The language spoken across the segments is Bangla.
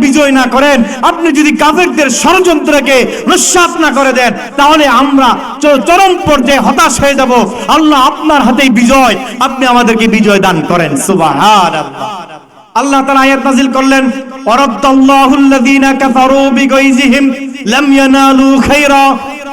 বিজয় না করেন, আপনি যদি কাফেরদের ষড়যন্ত্রকে নস্যাৎ না করে দেন, তাহলে আমরা চরম পর্যায়ে হতাশ হয়ে যাব। আল্লাহ আপনার হাতেই বিজয়, আপনি আমাদেরকে বিজয় দান করেন। সুবহানাল্লাহ। আল্লাহ তাআলা আয়াত নাযিল করলেন, ওয়ারাদ্দাল্লাহুল্লাযীনা কাফারু বিগাইযিহিম লাম ইয়ানালু খায়রা।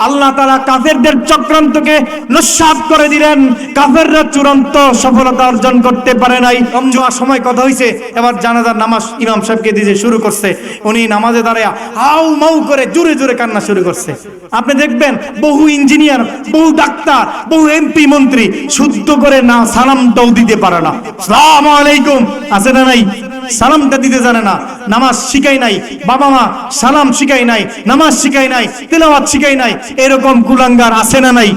আল্লাহ তাআলা কাফেরদের চক্রান্তকে নস্যাৎ করে দিলেন। কাফেররা চূড়ান্ত সফলতা অর্জন করতে পারে নাই। জুমার সময় কথা হইছে, এবার জানাজার নামাজ ইমাম সাহেবকে দিয়ে শুরু করছে। উনি নামাজে দাঁড়ায় হাউ মাউ করে জোরে জোরে কান্না শুরু করছে। আপনি দেখবেন বহু ইঞ্জিনিয়ার, বহু ডাক্তার, বহু এমপি মন্ত্রী শুদ্ধ করে না সালামটাও দিতে পারে না। আসসালামু আলাইকুম আছে না নাই? সালামটা দিতে জানে না। নামাজ শিখাই নাই, বাবা মা সালাম শিখাই নাই, নামাজ শিখাই নাই, তেলাওয়াত শিখাই নাই। এরকম কুলাঙ্গার আছে না নাই?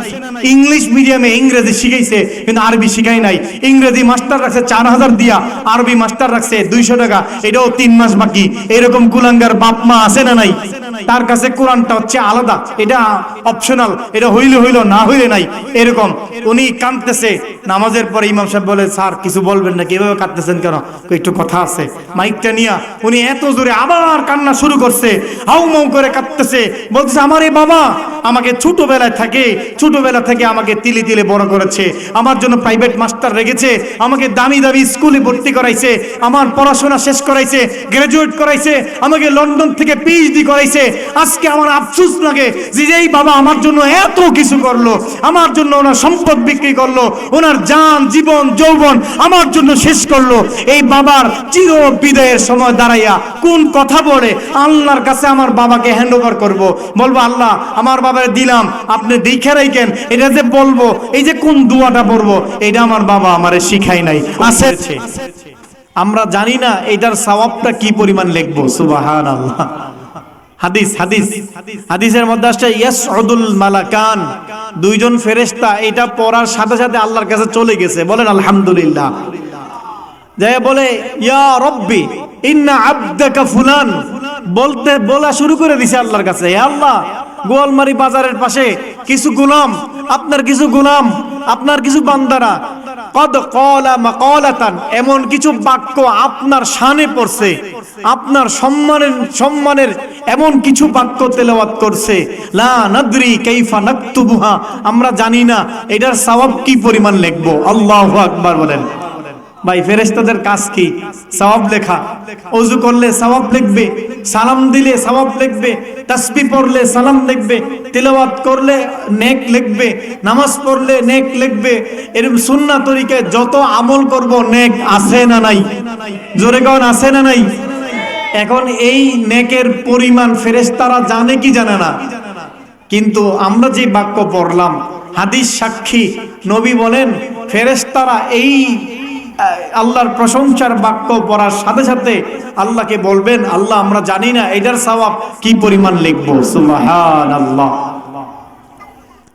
ইংলিশ মিডিয়ামে ইংরেজি শিখাইছে কিন্তু আরবি শিখাই নাই। ইংরেজি মাস্টার রাখছে 4000 দিয়া, আরবি মাস্টার রাখছে 200 টাকা, এটাও 3 মাস বাকি। এরকম কুলাঙ্গার বাপ মা আছে না নাই? তার কাছে কোরআনটা হচ্ছে আলাদা, এটা অপশনাল, এটা হইলে হইল না হইলে নাই। এরকম উনি কাঁদতেছে। নামাজের পরে ইমাম সাহেব বলে, স্যার কিছু বলবেন না, কিভাবে কাঁদতেছেন কেন? একটু কথা আছে। মাইকটা নিয়া উনি এত জোরে আবার কান্না শুরু করছে, হাউ মাউ করে কাঁদতেছে। বলতেছে, আমার এই বাবা আমাকে ছোটবেলা থেকে আমাকে তিলে তিলে বড় করেছে, আমার জন্য প্রাইভেট মাস্টার রেখেছে, আমাকে দামি দামি স্কুলে ভর্তি করাইছে, আমার পড়াশোনা শেষ করাইছে, গ্রাজুয়েট করাইছে, আমাকে লন্ডন থেকে পিএইচডি করাইছে। আজকে আমার আফসোস লাগে যে এই বাবা আমার জন্য এত কিছু করলো, আমার জন্য ওনার সম্পদ বিক্রি করলো, ওনার জান জীবন যৌবন আমার জন্য শেষ করলো। এই বাবার চির বিদায়ের সময় দাঁড়াইয়া কোন কথা বলে আল্লাহর কাছে আমার বাবাকে হ্যান্ড ওভার করবো, বলবো আল্লাহ আমার বাবারে দিলাম, আপনি দেখে রাখেন। এটা যে বলবো, এই যে কোন দোয়াটা পড়বো, এটা আমার বাবা আমারে শিখাই নাই। আছে আমরা জানি না এটার সওয়াবটা কি পরিমাণ লিখবো। সুবহানাল্লাহ। হাদিসের মধ্যে আসছে, ইয়াসউদুল মালাকান, দুইজন ফেরেশতা এটা পড়ার সাথে সাথে আল্লাহর কাছে চলে গেছে। বলেন আলহামদুলিল্লাহ। যায় বলে, ইয়া রব্বি ইন্না আবদাকা ফুলান, বলা শুরু করে দিছে আল্লাহর কাছে। হে আল্লাহ, গোয়ালমারি বাজারের পাশে কিছু গোলাম, আপনার কিছু বান্দারা কদ ক্বালা মাকালাতান, এমন কিছু বাক্য আপনার শানে পড়ছে, আপনার সম্মানের এমন কিছু বাক্য তেলাওয়াত করছে, লা নাদরি কাইফা নাকতুবুহা, আমরা জানি না এটার সওয়াব কি পরিমাণ লিখবো। আল্লাহু আকবার বলেন। ভাই ফেরেশতাদের কাজ কি? সওয়াব লেখা। ওযু করলে সওয়াব লিখবে, সালাম দিলে সওয়াব লিখবে, তাসবিহ পড়লে সালাম লিখবে, তিলাওয়াত করলে নেক লিখবে, নামাজ পড়লে নেক লিখবে। এরকম সুন্নাহ তরিকায় যত আমল করব নেক আছে না নাই? জোরে কোন আছে না নাই? এখন এই নেকের পরিমাণ ফেরেশতারা জানে কি জানে না? কিন্তু আমরা যে বাক্য পড়লাম, হাদিস সাক্ষী, নবী বলেন ফেরেশতারা এই আল্লাহর প্রশংসার বাক্য পড়ার সাথে সাথে আল্লাহকে বলবেন, আল্লাহ আমরা জানি না এটার সওয়াব কি পরিমাণ লিখবো। সুবহানাল্লাহ।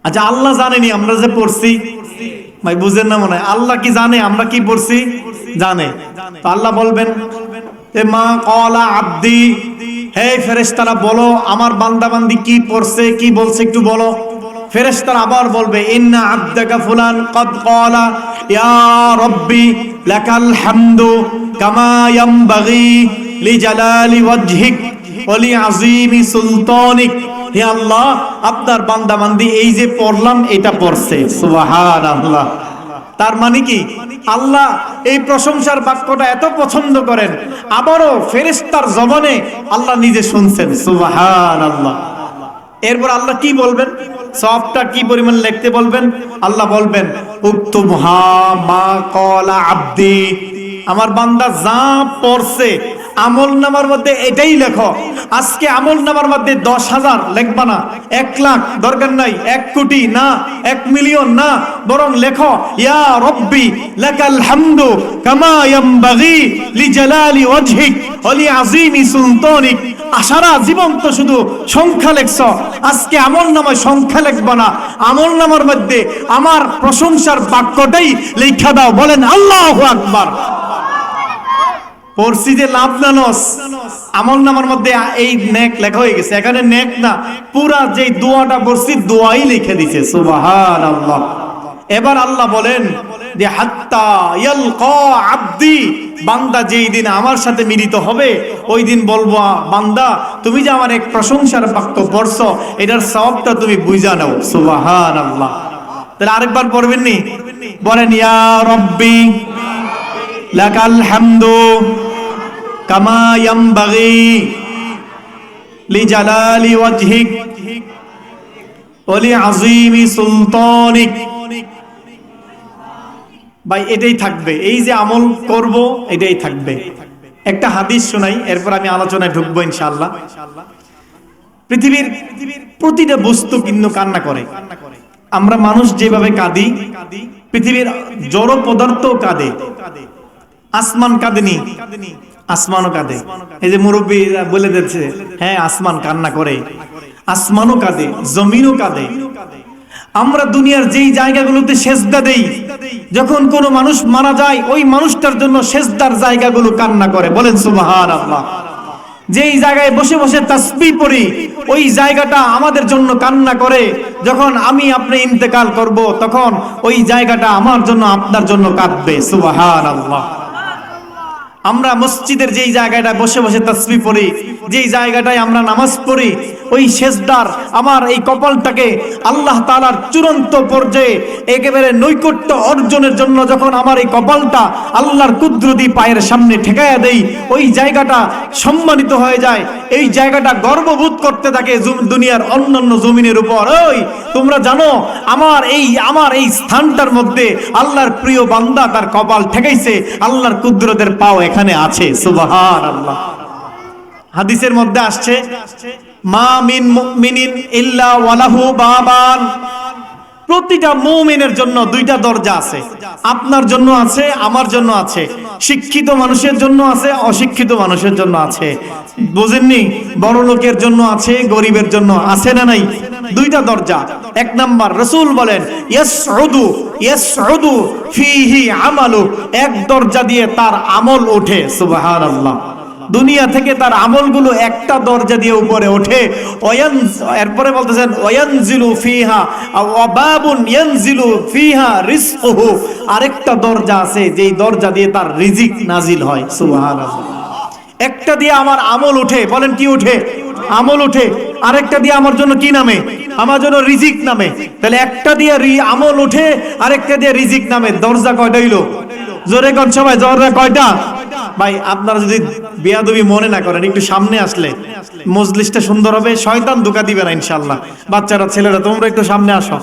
আচ্ছা, আল্লাহ জানেনি আমরা যে পড়ছি? ভাই বুঝেন না মনে হয়? আল্লাহ কি জানে আমরা কি পড়ছি? জানে। তো আল্লাহ বলবেন, এ মা ক্বালা আব্দি, হে ফেরেশতারা বলো আমার বান্দা বান্দি কি পড়ছে, কি বলছে একটু বলো। ফেরেশতারা আবার বলবে, ইন্না আবদাকা ফুলান কদ ক্বালা ইয়া রব্বি লাকাল হামদু কামা ইয়ামবাগি লিজালালি ওয়াজহিক ওয়া লিআযীমি সুলতানিক। হে আল্লাহ, আপনার বান্দা বান্দি এই যে পড়লাম এটা পড়ছে। সুবহানাল্লাহ। তার মানে কি? আল্লাহ এই প্রশংসার বাক্যটা এত পছন্দ করেন, আবারও ফেরেশতার জবানে আল্লাহ নিজে শুনছেন। সুবহানাল্লাহ। এরপর আল্লাহ কি বলবেন? সওয়াবটা কি পরিমাণ লিখতে বলবেন? আল্লাহ বলবেন, উক্তুবহা মা ক্বালা আব্দি, আমার বান্দা যা পড়ছে আমল নামার মধ্যে এটাই লেখো। আজকে আমল নামার মধ্যে 10,000 লিখবা না, 1 লাখ দরকার নাই, 1 কোটি না, 1 মিলিয়ন না, বরং লেখো ইয়া রব্বি লাকাল হামদু কামা ইয়ামবাগি লিজালালি ওয়াজহিক ওয়া লিআযীমি সুলতানিক। সারা জীবন তো শুধু সংখ্যা লেখছ, আজকে আমল নামায় সংখ্যা লিখবা না, আমল নামার মধ্যে আমার প্রশংসার বাক্যটাই লেখা দাও। বলেন আল্লাহু আকবার। পড়ছি যে লাভ না লস, আমল নামার মধ্যে এই নেক লেখা হয়ে গেছে। এখানে নেক না, পুরা যে দোয়াটা পড়ছি দোয়াই লিখে দিছে। সুবহানাল্লাহ। এবার আল্লাহ বলেন যে হাত্তা ইয়ালকা আব্দি, বান্দা যেই দিন আমার সাথে মিলিত হবে ওই দিন বলবো, বান্দা তুমি যে আমার এক প্রশংসার বাক্য পড়ছো, এটার সওয়াবটা তুমি বুঝা নাও। সুবহানাল্লাহ। তাহলে আরেকবার পড়বেন নি? বলেন, ইয়া রব্বি লাকাল হামদু কামা ইয়ামবাগি লিজালালি ওয়াজহিক ওয়া লিআযীমি সুলতানিক। ভাই এটাই থাকবে, এই যে আমল করব এটাই থাকবে। একটা হাদিস শোনাই, এরপর আমি আলোচনায় ঢুকবো ইনশাআল্লাহ। পৃথিবীর প্রতিটা বস্তু কিন্তু কান্না করে। আমরা মানুষ যেভাবে কাঁদি, পৃথিবীর জড় পদার্থ কাঁদে। আসমান কাঁদেনি? আসমানও কাঁদে। এই যে মুরব্বী বলে দিচ্ছে, হ্যাঁ আসমান কান্না করে, আসমানও কাঁদে, জমিনও কাঁদে। আমরা দুনিয়ার যেই জায়গাগুলোতে সেজদা দেই, যখন কোনো মানুষ মারা যায় ওই মানুষটার জন্য সেজদার জায়গাগুলো কান্না করে। বলেন সুবহানাল্লাহ। যেই জায়গায় বসে বসে তাসবিহ পড়ি ওই জায়গাটা আমাদের জন্য কান্না করে। যখন আমি আপনি ইন্তেকাল করব তখন ওই জায়গাটা আমার জন্য আপনার জন্য কাঁদবে। সুবহানাল্লাহ। আমরা মসজিদের যেই জায়গাটা বসে বসে তাসবিহ পড়ি, যেই জায়গাটায় আমরা নামাজ পড়ি, ওই সেজদার আমার এই কপালটাকে আল্লাহ তাআলার চূড়ান্ত পর্যায়ে একেবারে নৈকট্য অর্জনের জন্য যখন আমার এই কপালটা আল্লাহর কুদরতি পায়ের সামনে ঠেকায়া দেই, ওই জায়গাটা সম্মানিত হয়ে যায়। এই জায়গাটা গর্ববোধ করতে থাকে দুনিয়ার অন্যান্য জমিনের উপর। ওই তোমরা জানো আমার এই স্থানটার মধ্যে আল্লাহর প্রিয় বান্দা তার কপাল ঠেকাইছে, আল্লাহর কুদরতের পাও এখানে আছে। সুবহানাল্লাহ। হাদিসের মধ্যে আসছে, মা মিন মুমিনিন ইল্লা ওয়ালাহু বাবান। প্রতিটা মুমিনের জন্য দুইটা দরজা আছে। আপনার জন্য আছে, আমার জন্য আছে, শিক্ষিত মানুষের জন্য আছে, অশিক্ষিত মানুষের জন্য আছে। বুঝেননি? বড় লোকের জন্য আছে, গরিবের জন্য আছে না নাই? দুইটা দরজা। এক নাম্বার, রাসূল বলেন ইয়াসউদু ফীহি আমালু, এক দরজা দিয়ে তার আমল ওঠে। সুবহানাল্লাহ। দুনিয়া থেকে তার আমলগুলো একটা দরজা দিয়ে উপরে ওঠে। এরপরে বলতেছেন ওয়ানজিলু ফিহা ওয়া বাবুন ইয়ানজিলু ফিহা রিজকুহু, আরেকটা দরজা আছে যেই দরজা দিয়ে তার রিজিক নাজিল হয়। সুবহানাল্লাহ। একটা দিয়ে আমার আমল ওঠে, বলেন কি ওঠে? আমল ওঠে। আরেকটা দিয়ে আমার জন্য কি নামে? আমার জন্য রিজিক নামে। তাহলে একটা দিয়ে আমল ওঠে, আরেকটা দিয়ে রিজিক নামে। দরজা কয়টা হইলো? জোরে কোন সবাই, দরজা কয়টা? ভাই আপনারা যদি বেয়াদবি মনে না করেন, একটু সামনে আসলে মজলিসটা সুন্দর হবে, শয়তান ধোঁকা দিবে না ইনশাআল্লাহ। বাচ্চারা, ছেলেরা তোমরা একটু সামনে আসো,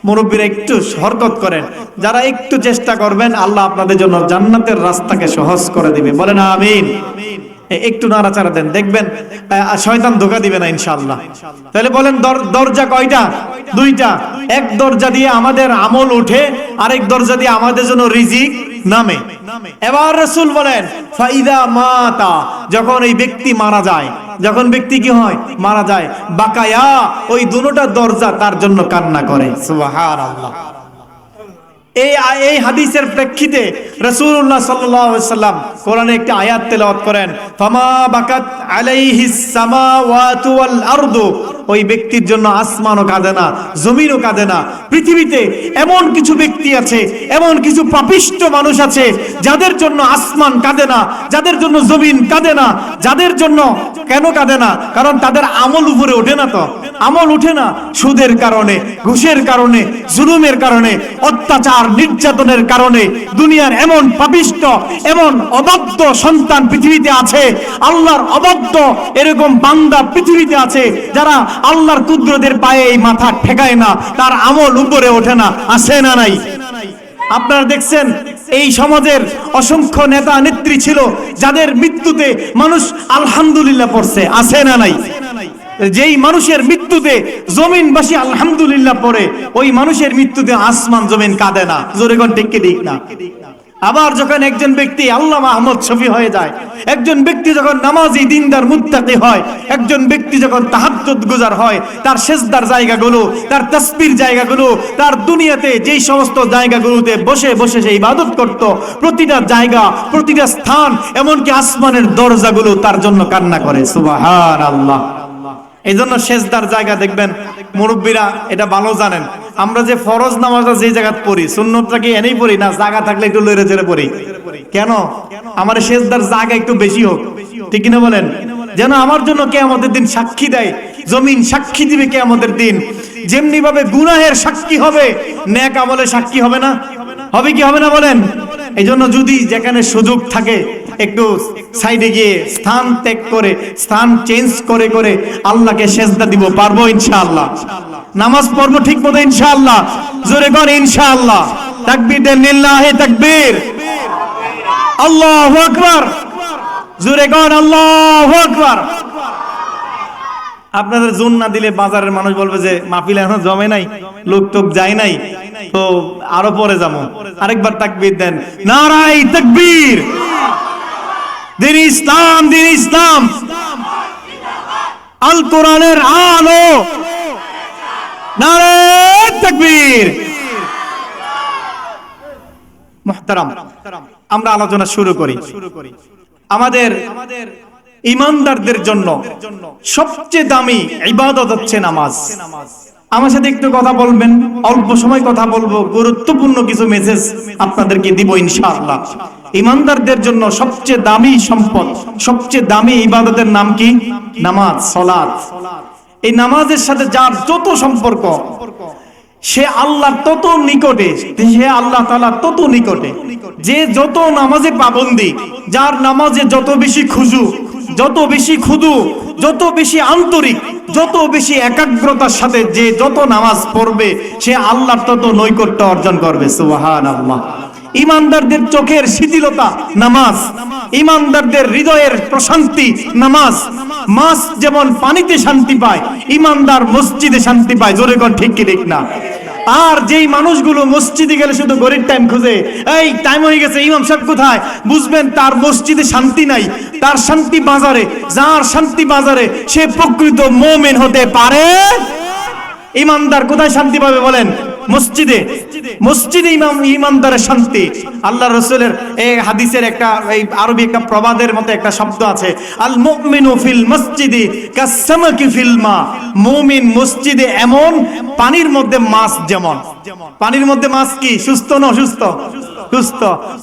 মুরব্বীরা একটু হরকত করেন। যারা একটু চেষ্টা করবেন আল্লাহ আপনাদের জন্য জান্নাতের রাস্তাকে সহজ করে দিবে। বলেন আমিন। একটু নাড়াচাড়া দেন, দেখবেন শয়তান ধোঁকা দিবে না ইনশাআল্লাহ। তাহলে বলেন দরজা কয়টা? দুইটা। এক দরজা দিয়ে আমাদের আমল ওঠে, আরেক দরজা দিয়ে আমাদের জন্য রিজিক নামে। এবার রাসূল বলেন ফাইদা মাতা, যখন এই ব্যক্তি মারা যায়, যখন ব্যক্তি কি হয়? মারা যায়, বাকায়া, ওই দুটোটা দরজা তার জন্য কান্না করে। সুবহানাল্লাহ। এই হাদিসের প্রেক্ষিতে রাসূলুল্লাহ সাল্লাল্লাহু আলাইহি ওয়াসাল্লাম কোরআনে একটি আয়াত তেলাওয়াত করেন, ফামা বাকাত আলাইহিস সামাওয়াতু ওয়াল আরদু, ওই ব্যক্তির জন্য আসমানও কাঁদে না, জমিনও কাঁদে না। পৃথিবীতে এমন কিছু ব্যক্তি আছে, এমন কিছু পাপিষ্ট মানুষ আছে যাদের জন্য আসমান কাঁদে না, যাদের জন্য জমিন কাঁদে না। যাদের জন্য কেন কাঁদে না? কারণ তাদের আমল উপরে ওঠে না। তো আমল উঠে না সুদের কারণে, ঘুষের কারণে, জুলুমের কারণে, অত্যাচার নির্যাতনের কারণে। দুনিয়ার এমন পাপিষ্ট, এমন অবাধ্য সন্তান পৃথিবীতে আছে, আল্লাহর অবাধ্য এরকম বান্দা পৃথিবীতে আছে যারা আল্লাহর কুদরতের পায়ে এই মাথা ঠেকায় না, তার আমল উপরে ওঠে না। আছে না নাই? আপনারা দেখছেন এই সমাজের অসংখ্য নেতা নেত্রী ছিল যাদের মৃত্যুতে মানুষ আলহামদুলিল্লাহ পড়ছে। আছে না নাই? যেই মানুষের মৃত্যুতে জমিনবাসী আলহামদুলিল্লাহ পড়ে, ওই মানুষের মৃত্যুতে আসমান জমিন কাঁদে না। জোরে কোন ঠিক কি ঠিক না? আবার যখন একজন ব্যক্তি আল্লামা আহমদ শফি হয়ে যায়, একজন ব্যক্তি যখন নামাজি দিনদার মুত্তাকি হয়, একজন ব্যক্তি যখন তাহাজ্জুদ গুজার হয়, তার সেজদার জায়গাগুলো, তার তাসবির জায়গাগুলো, তার দুনিয়াতে যেই সমস্ত জায়গাগুলোতে বসে বসে সে ইবাদত করত, প্রতিটা জায়গা, প্রতিটা স্থান, এমনকি আসমানের দরজাগুলো তার জন্য কান্না করে। সুবহানাল্লাহ। এই জন্য সেজদার জায়গা দেখবেন মুরব্বীরা এটা ভালো জানেন, আমরা যে ফরজ নামাজটা যে জায়গায় পড়ি, সুন্নতটা কি এনেই পড়ি না জায়গা থাকলে একটু লড়ে চড়ে পড়ি? কেন? আমার সেজদার জায়গা একটু বেশি হোক, ঠিক কিনা বলেন? যেন আমার জন্য কিয়ামতের দিন সাক্ষী দেয়, জমিন সাক্ষী দিবে কিয়ামতের দিন। যেমনি ভাবে গুনাহের সাক্ষী হবে, নেক আমলের সাক্ষী হবে না? হবে কি হবে না বলেন? এই জন্য যদি যেখানে সুযোগ থাকে একটু সাইডে গিয়ে স্থান ত্যাগ করে, স্থান চেঞ্জ করে করে আল্লাহকে সেজদা দিব, পারবো ইনশাআল্লাহ। নামাজ পড়বো ঠিক মতো ইনশাআল্লাহ। জোরে করে ইনশাআল্লাহ। তাকবীর দেন, লিল্লাহি তাকবীর, আল্লাহু আকবার। জোরে কর আল্লাহু আকবার। আপনাদের জোন না দিলে বাজারের মানুষ বলবে যে মাহফিল এখনো জমে নাই, লোক টোক যায় নাই, তো আরো পরে যাবো। আরেকবার তাকবীর দেন, নারায়ে তাকবীর। দিন ইসলাম, দিন ইসলাম, আল কোরআনের আলো, নারায়ে তাকবীর। মুহতারাম, আমরা আলোচনা শুরু করি। আমাদের ঈমানদারদের জন্য সবচেয়ে দামি ইবাদত হচ্ছে নামাজ। আমার সাথে একটু কথা বলবেন, অল্প সময় কথা বলবো, গুরুত্বপূর্ণ কিছু মেসেজ আপনাদেরকে দিব ইনশাআল্লাহ। ঈমানদারদের জন্য সবচেয়ে দামি সম্পদ, সবচেয়ে দামি ইবাদতের নাম কি? নামাজ, সালাত। এই নামাজের সাথে যার যত সম্পর্ক, সে আল্লাহর তত নিকটে, সে আল্লাহ তাআলার তত নিকটে। যে যত নামাজে পাবন্দি, যার নামাজে যত বেশি খুশু, যত বেশি খুদু, যত বেশি আন্তরিক, যত বেশি একাগ্রতার সাথে যে যত নামাজ পড়বে, সে আল্লাহর তত নৈকট্য অর্জন করবে। সুবহানাল্লাহ। ঈমানদারদের চোখের শিথিলতা নামাজ, ঈমানদারদের হৃদয়ের প্রশান্তি নামাজ। মাছ যেমন পানিতে শান্তি পায়, ঈমানদার মসজিদে শান্তি পায়। জোরে কোন ঠিক কি ঠিক না? আর যেই মানুষগুলো মসজিদে গেলে শুধু ঘড়ির টাইম খুঁজে, এই টাইম হয়ে গেছে, ইমাম সাহেব কোথায়, বুঝবেন তার মসজিদে শান্তি নাই, তার শান্তি বাজারে। যার শান্তি বাজারে, সে প্রকৃত মুমিন হতে পারে। ঈমানদার কোথায় শান্তি পাবে বলেন? মসজিদে। মসজিদে ঈমানদারের শান্তি। আল্লাহ রাসূলের এই হাদিসের একটা, এই আরবি একটা প্রবাদের মতো একটা শব্দ আছে, আল মুমিনু ফিল মসজিদি কাসসামাকি ফিল মা। মুমিন মসজিদে এমন পানির মধ্যে মাছ যেমন। পানির মধ্যে মাছ কি সুস্থ না অসুস্থ? সুস্থ।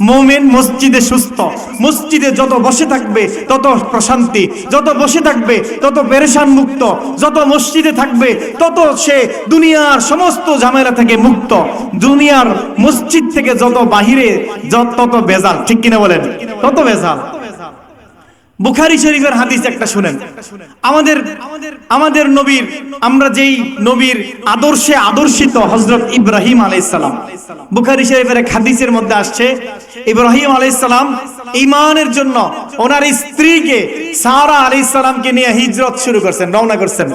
মুমিন মসজিদে সুস্থ। মসজিদে যত বসে থাকবে তত প্রশান্তি, যত বসে থাকবে তত পেরেশান মুক্ত, যত মসজিদে থাকবে তত সে দুনিয়ার সমস্ত ঝামেলা থেকে মুক্ত। দুনিয়ার মসজিদ থেকে যত বাহিরে তত বেজাল, ঠিক কিনা বলেন? তত বেজাল। বুখারী শরীফের হাদিস একটা শুনেন। আমাদের নবীর, আমরা যেই নবীর আদর্শে আদর্শিত হযরত ইব্রাহিম আলাইহিস সালাম, বুখারী শরীফের এক হাদিসের মধ্যে আসছে, ইব্রাহিম আলাইহিস সালাম ঈমানের জন্য ওনার স্ত্রীকে সারা আলাইহিস সালামকে নিয়ে হিজরত শুরু করছেন, রওনা করছেন।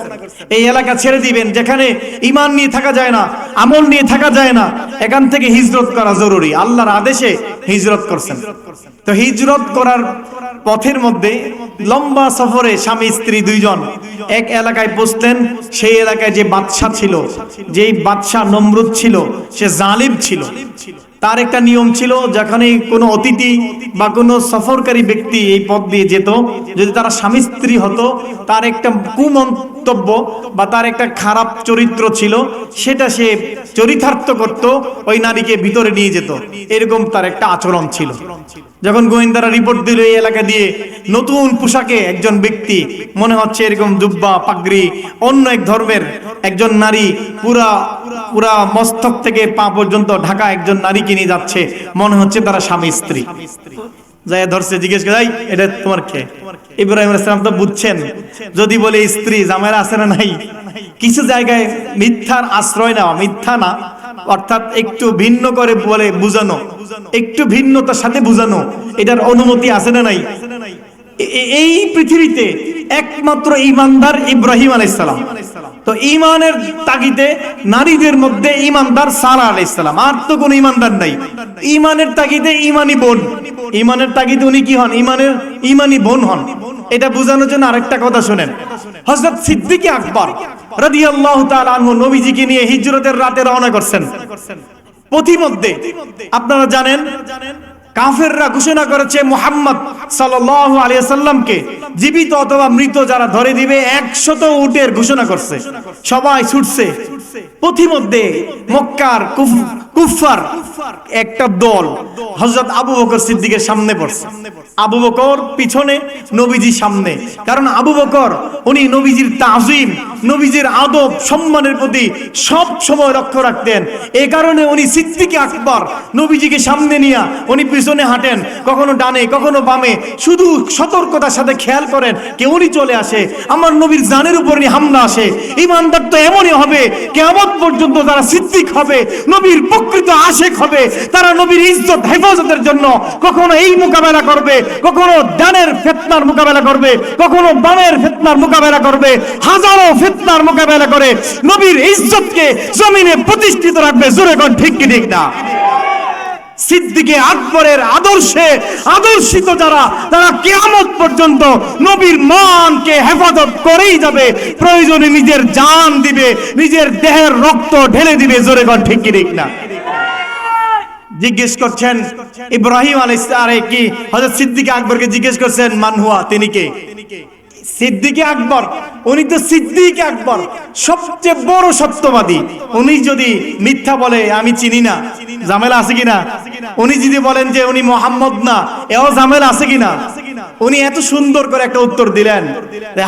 এই এলাকা ছেড়ে দিবেন যেখানে ঈমান নিয়ে থাকা যায় না, আমল নিয়ে থাকা যায় না, এখান থেকে হিজরত করা জরুরি। আল্লাহর আদেশে হিজরত করছেন। তো হিজরত করার পথের মধ্যে লম্বা সফরে স্বামী স্ত্রী দুইজন এক এলাকায় পৌঁছলেন। সেই এলাকায় যে বাদশা ছিল, যেই বাদশা নমরুদ ছিল, সে জালিম ছিল। তার একটা নিয়ম ছিল, যেখানে কোনো অতিথি বা কোনো সফরকারী ব্যক্তি এই পথ দিয়ে যেত, যদি তারা স্বামী স্ত্রী হতো, তার একটা কুমন্তব্য বা তার একটা খারাপ চরিত্র ছিল, সেটা সে চরিতার্থ করত, ওই নারীকে ভিতরে নিয়ে যেত। এরকম তার একটা আচরণ ছিল। যখন গোয়েন্দারা রিপোর্ট দিল এই এলাকা দিয়ে নতুন পোশাকে একজন ব্যক্তি, মনে হচ্ছে এরকম জুব্বা পাগড়ি, অন্য এক ধর্মের একজন নারী, পুরা পুরা মস্তক থেকে পা পর্যন্ত ঢাকা একজন নারীকে নিয়ে যাচ্ছে, মনে হচ্ছে তারা স্বামী স্ত্রী। যাই ধরছে, জিজ্ঞেস করে, এটা তোমার কে? ইব্রাহিম আলাইহিস সালাম তো বুঝছেন, যদি বলে স্ত্রী, জামাইরা আছে না নাই? কিছু জায়গায় মিথ্যার আশ্রয় নেওয়া, মিথ্যা না অর্থাৎ একটু ভিন্ন করে বলে বুঝানো, একটু ভিন্নতার সাথে বুঝানো, এটার অনুমতি আছে না নাই? এই পৃথিবীতে একমাত্র ঈমানদার ইব্রাহিম আলাইহিস সালাম। তো ঈমানের তাগিদে নারীদের মধ্যে ঈমানদার সারা আলাইহিস সালাম, আর তো কোনো ঈমানদার নাই। ঈমানের তাগিদে ঈমানি বোন, ঈমানের তাগিদে উনি কি হন? ঈমানি বোন হন। এটা বোঝানোর জন্য আরেকটা কথা শুনেন। হযরত সিদ্দিক আকবর রাদিয়াল্লাহু তাআলা আনহু নবীজিকে নিয়ে হিজরতের রাতে রওনা করছেন। পথিমধ্যে আপনারা জানেন, কাফেররা ঘোষণা করেছে মুহাম্মদ সাল্লাল্লাহু আলাইহি ওয়াসাল্লামকে জীবিত অথবা মৃত যারা ধরে দিবে 100 উটের ঘোষণা করছে। সবাই ছুটছে, পথিমধ্যে মক্কার কুফফার একটা দল হযরত আবু বকর সিদ্দিকের সামনে পড়ছে। আবু বকর পিছনে, নবীজি সামনে। কারণ আবু বকর উনি নবীজির তাজিম, নবীজির আদব সম্মানের প্রতি সব সময় লক্ষ্য রাখতেন। এই কারণে উনি সিদ্দিকে আকবর নবীজিকে সামনে নিয়ে উনি পিছনে হাঁটেন, কখনো ডানে কখনো বামে, শুধু সতর্কতার সাথে খেয়াল করেন কেউ উনি চলে আসে, আমার নবীর জানের উপর হামলা আসে। ইমানদার তো এমনই হবে, কিয়ামত পর্যন্ত যারা সিদ্দিক হবে, নবীর প্রকৃত আশিক হবে, তারা নবীর ইজ্জত হেফাজতের জন্য কখনো এই মোকাবেলা করবে, কখনো ডানের ফিতনার মোকাবেলা করবে, কখনো বামের ফিতনার মোকাবেলা করবে, হাজারো ফিতনার মোকাবেলা করে নবীর ইজ্জতকে জমিনে প্রতিষ্ঠিত রাখবে। জোরে কোন ঠিক কি ঠিক না? সিদ্দিকে আকবরের আদর্শে আদর্শিত যারা, তারা কিয়ামত পর্যন্ত নবীর মানকে হেফাজত করেই যাবে, প্রয়োজনে নিজের জান দিবে, নিজের দেহের রক্ত ঢেলে দিবে। জোরে কোন ঠিক কি ঠিক না? জিজ্ঞেস করছেন ইব্রাহিম আলাইহিস সালাম কি হযরত সিদ্দিক আকবরকে জিজ্ঞেস করছেন মান হুয়া, তিনি কে? সিদ্দিক আকবর, উনি তো সিদ্দিক আকবর, সবচেয়ে বড় সত্যবাদী। উনি যদি মিথ্যা বলে আমি চিনি না, ঝামেলা আছে কিনা? উনি যদি বলেন যে উনি মুহাম্মদ না, এও ঝামেলা আছে কিনা? উনি এত সুন্দর করে একটা উত্তর দিলেন,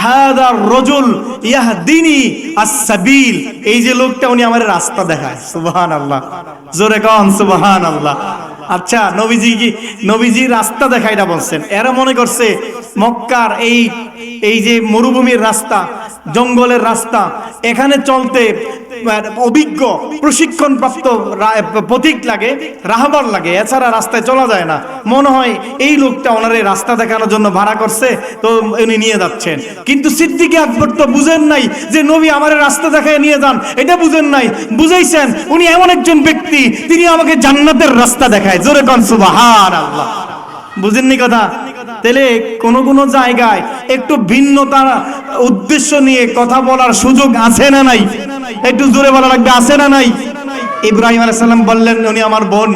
হাযার রাজুল ইয়াহদিনি আস-সাবিল, এই যে লোকটা উনি আমার রাস্তা দেখায়। সুবহানাল্লাহ, জোরে কোন সুবহানাল্লাহ। আচ্ছা, নবীজি রাস্তা দেখাইটা বলছেন। এরা মনে করছে মক্কার এই যে মরুভূমির রাস্তা, জঙ্গলের রাস্তা, এখানে চলতে অভিজ্ঞ প্রশিক্ষণপ্রাপ্ত পথিক লাগে, রাহবার লাগে, এছাড়া রাস্তায় চলা যায় না। মনে হয় এই লোকটা ওনারে রাস্তা দেখানোর জন্য ভাড়া করছে, তো উনি নিয়ে যাচ্ছেন। কিন্তু সিদ্দিক আকবর তো বুঝেন নাই যে নবী আমার রাস্তা দেখায় নিয়ে যান, এটা বুঝেন নাই। বুঝাইছেন উনি এমন একজন ব্যক্তি, তিনি আমাকে জান্নাতের রাস্তা দেখায়। জোরে কোন সুবহানাল্লাহ। বুঝেননি কথা? তাহলে কোন জায়গায় একটু ভিন্নতা উদ্দেশ্য নিয়ে কথা বলার সুযোগ আছে না নাই? একটু জোরে বলা লাগবে, আছে না নাই? ইব্রাহিম আলাইহিস সালাম বললেন উনি আমার বোন।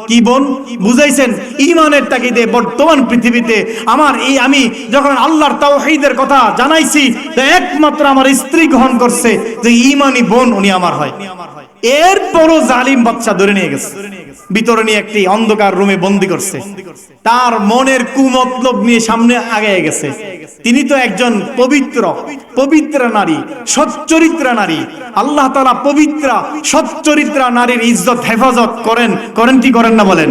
কি বোন? বুঝাইছেন ঈমানের তাগিদে বর্তমান পৃথিবীতে আমি যখন আল্লাহর তাওহীদের কথা জানাইছি, তো একমাত্র আমার স্ত্রী গ্রহণ করছে যে ঈমানি বোন উনি আমার হয়। এরপরও জালিম বাদশা ধরে নিয়ে গেছে, ভিতরে নিয়ে একটি অন্ধকার রুমে বন্দী করছে। তার মনের কুমতলব নিয়ে সামনে আগায় গেছে। তিনি তো একজন পবিত্র নারী, সচ্চরিত্রা নারী। আল্লাহ তাআলা পবিত্র সচ্চরিত্রা নারীর ইজ্জত হেফাজত করেন কি করেন না বলেন?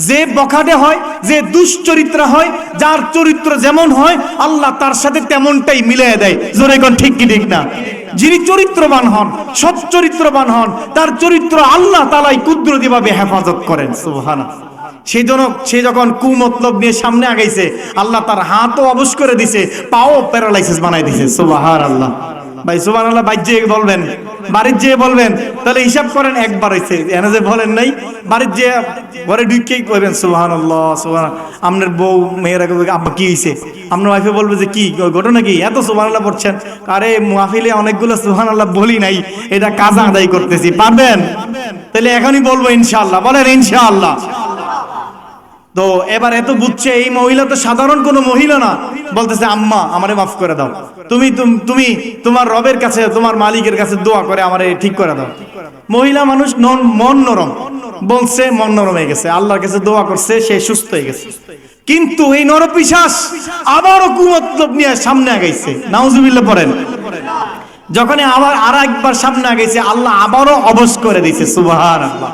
যে বখাটে হয়, যে দুশ্চরিত্রা হয়, যার চরিত্র যেমন হয় আল্লাহ তার সাথে তেমনটাই মিলিয়ে দেয়। জোরে কোন ঠিক কি ঠিক না? যিনি চরিত্রবান হন, সচ্চরিত্রবান হন, তার চরিত্র আল্লাহ তাআলাই কুদরতিভাবে হেফাজত করেন। সুবহানাল্লাহ। সে যখন কুমতলব নিয়ে সামনে আগাইছে, আল্লাহ তার হাতও অবশ করে দিছে, পাও প্যারালাইসিস বানাই দিছে। সুবহানাল্লাহ। ভাই সুবহানাল্লাহ বাইজে বলবেন, বাড়ির যেয়ে বলবেন, তাহলে হিসাব করেন একবার হইছে, এনে যে বলেন নাই, বাড়ির যেয়ে ঘরে ঢুকেই কইবেন সুবহানাল্লাহ সুবহানাল্লাহ। আপনার বউ মেয়েরা আব্বা কি হইছে, আপনার ওয়াইফে বলবে যে কি ঘটনা কি, এত সুবহানাল্লাহ পড়ছেন? আরে মাহফিলে অনেকগুলো সুবহানাল্লাহ বলি নাই, এটা কাজা আদায় করতেছি, পারবেন? তাহলে এখনই বলবো ইনশাআল্লাহ, বলেন ইনশাআল্লাহ। তো এবার এত বুঝছে এই মহিলা তো সাধারণ কোনো মহিলা না, বলতেছে আম্মা আমারে মাফ করে দাও, তুমি তোমার রবের কাছে, তোমার মালিকের কাছে দোয়া করে আমারে ঠিক করে দাও। মহিলা মানুষ, মন নরম, বলছে, মন নরম হয়ে গেছে, আল্লাহর কাছে দোয়া করছে, সে সুস্থ হয়ে গেছে। কিন্তু এই নরপিশাচ আবারও কুমতলব নিয়ে সামনে আগাইছে। নাউজুবিল্লাহ পড়েন। যখন আবার আরেকবার সামনে আগাইছে, আল্লাহ আবারও অবশ করে দিয়েছে। সুবহানাল্লাহ।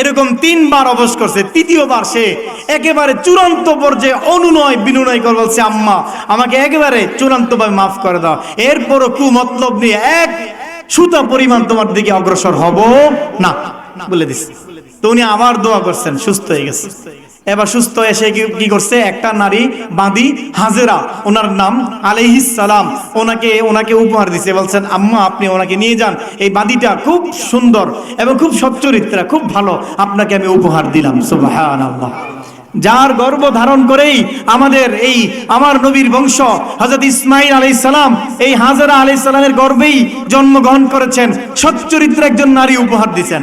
এরকম 3 বার অবশ করছে। তৃতীয়বার সে একেবারে চূড়ান্ত পর্যায়ে অনুনয় বিনয় করে বলছে আম্মা আমাকে একেবারে চূড়ান্তভাবে মাফ করে দাও, এরপরও কুমতলব নিয়ে এক সুতা পরিমাণ তোমার দিকে অগ্রসর হব না বলে দিচ্ছে। তো উনি আবার দোয়া করছেন, সুস্থ হয়ে গেছে। এবার সুস্থ এসে কি করছে, একটা নারী বাঁধি হাজেরা, ওনার নাম আলাইহিস সালাম, ওনাকে উপহার দিছে। বলছেন আম্মা আপনি ওনাকে নিয়ে যান, এই বাঁধিটা খুব সুন্দর এবং খুব সচ্চরিত্রা, খুব ভালো, আপনাকে আমি উপহার দিলাম। সুবহানাল্লাহ। যার গর্ভ ধারণ করেই আমার নবীর বংশ হযরত ইসমাঈল আলাইহিস সালাম এই হাজেরা আলাইহিস সালামের গর্ভেই জন্মগ্রহণ করেছেন। সচ্চরিত্র একজন নারী উপহার দিয়েছেন।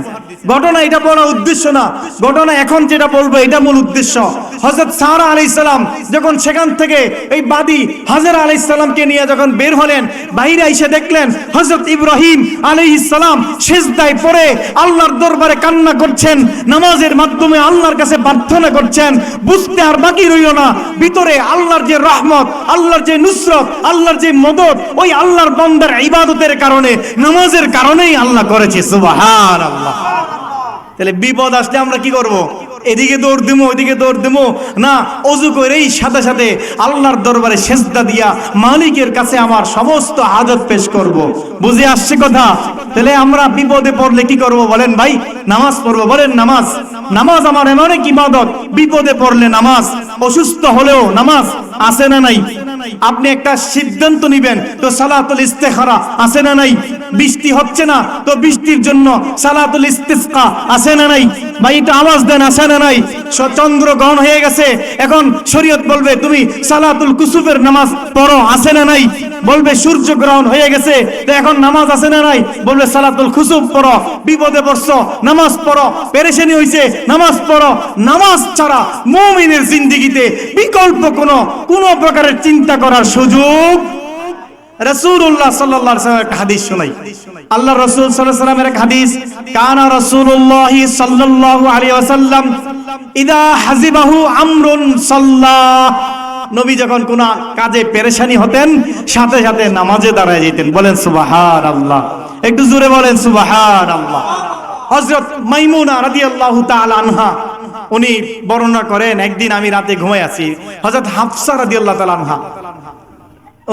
ঘটনা এটা বড় উদ্দেশ্য না, ঘটনা এখন যেটা বলবো এটা মূল উদ্দেশ্য। হযরত সারা আলাইহিস সালাম যখন সেখান থেকে এই বাদী হাজেরা আলাইহিস সালামকে নিয়ে যখন বের হলেন, বাইরে এসে দেখলেন হযরত ইব্রাহিম আলাইহিস সালাম সিজদায় পড়ে আল্লাহর দরবারে কান্না করছেন, নামাজের মাধ্যমে আল্লাহর কাছে প্রার্থনা করছেন। বুঝতে আর বাকি রইল না, ভিতরে আল্লাহর যে রহমত, আল্লাহর যে নুসরত, আল্লাহর যে মদদ, ওই আল্লাহর বান্দার ইবাদতের কারণে, নামাজের কারণেই আল্লাহ করেছে। সুবহানাল্লাহ। তাহলে বিপদ আসলে আমরা কি করব? এদিকে দৌড় দিমো ওইদিকে দৌড় দিমো না, ওযু করেই সাথে সাথে আল্লাহর দরবারে সেজদা দিয়া মালিকের কাছে আমার সমস্ত হাজত পেশ করব। বুঝে আসছে কথা? তাহলে আমরা বিপদে পড়লে কি করব বলেন ভাই? নামাজ পড়বো। বলেন নামাজ। নামাজ আমার এমন এক ইবাদত, বিপদে পড়লে নামাজ, অসুস্থ হলেও নামাজ, আছে না নাই? আপনি একটা সিদ্ধান্ত নিবেন তো সালাতুল ইস্তেখারা আছে না নাই? বৃষ্টি হচ্ছে না তো বৃষ্টির জন্য সালাতুল ইস্তিসকা আছে না নাই? ভাই এটা আওয়াজ দেন, আছে না নাই? চন্দ্র গ্রহণ হয়ে গেছে, এখন শরীয়ত বলবে তুমি সালাতুল কুসুফের নামাজ পড়ো, আছে না নাই? বলবে সূর্য গ্রহণ হয়ে গেছে তো এখন নামাজ আছে না নাই? বলবে সালাতুল কুসুফ পড়ো। বিপদে পড়ছো, নামাজ পড়ো। পেরেশানি হইছে, নামাজ পড়ো। নামাজ ছাড়া মুমিনের জিন্দেগিতে বিকল্প কোন প্রকারের চিন্তা করার সুযোগ। রাসূলুল্লাহ সাল্লাল্লাহু আলাইহি ওয়াসাল্লাম একটা হাদিস শোনাই। আল্লাহ রাসূল সাল্লাল্লাহু আলাইহি ওয়াসাল্লামের এক হাদিস, কানা রাসূলুল্লাহ সাল্লাল্লাহু আলাইহি ওয়াসাল্লাম ইদা হাজিবাহু আমরুন সাল্লাহ। নবী যখন কোন কাজে পেরেশানি হতেন সাথে সাথে নামাজে দাঁড়ায় যেতেন। বলেন সুবহানাল্লাহ। একটু জোরে বলেন সুবহানাল্লাহ। হযরত মাইমুনা রাদিয়াল্লাহু তাআলা আনহা উনি বর্ণনা করেন, একদিন আমি রাতে ঘুমায় আছি। হযরত হাফসা রাদিয়াল্লাহু তাআলা আনহা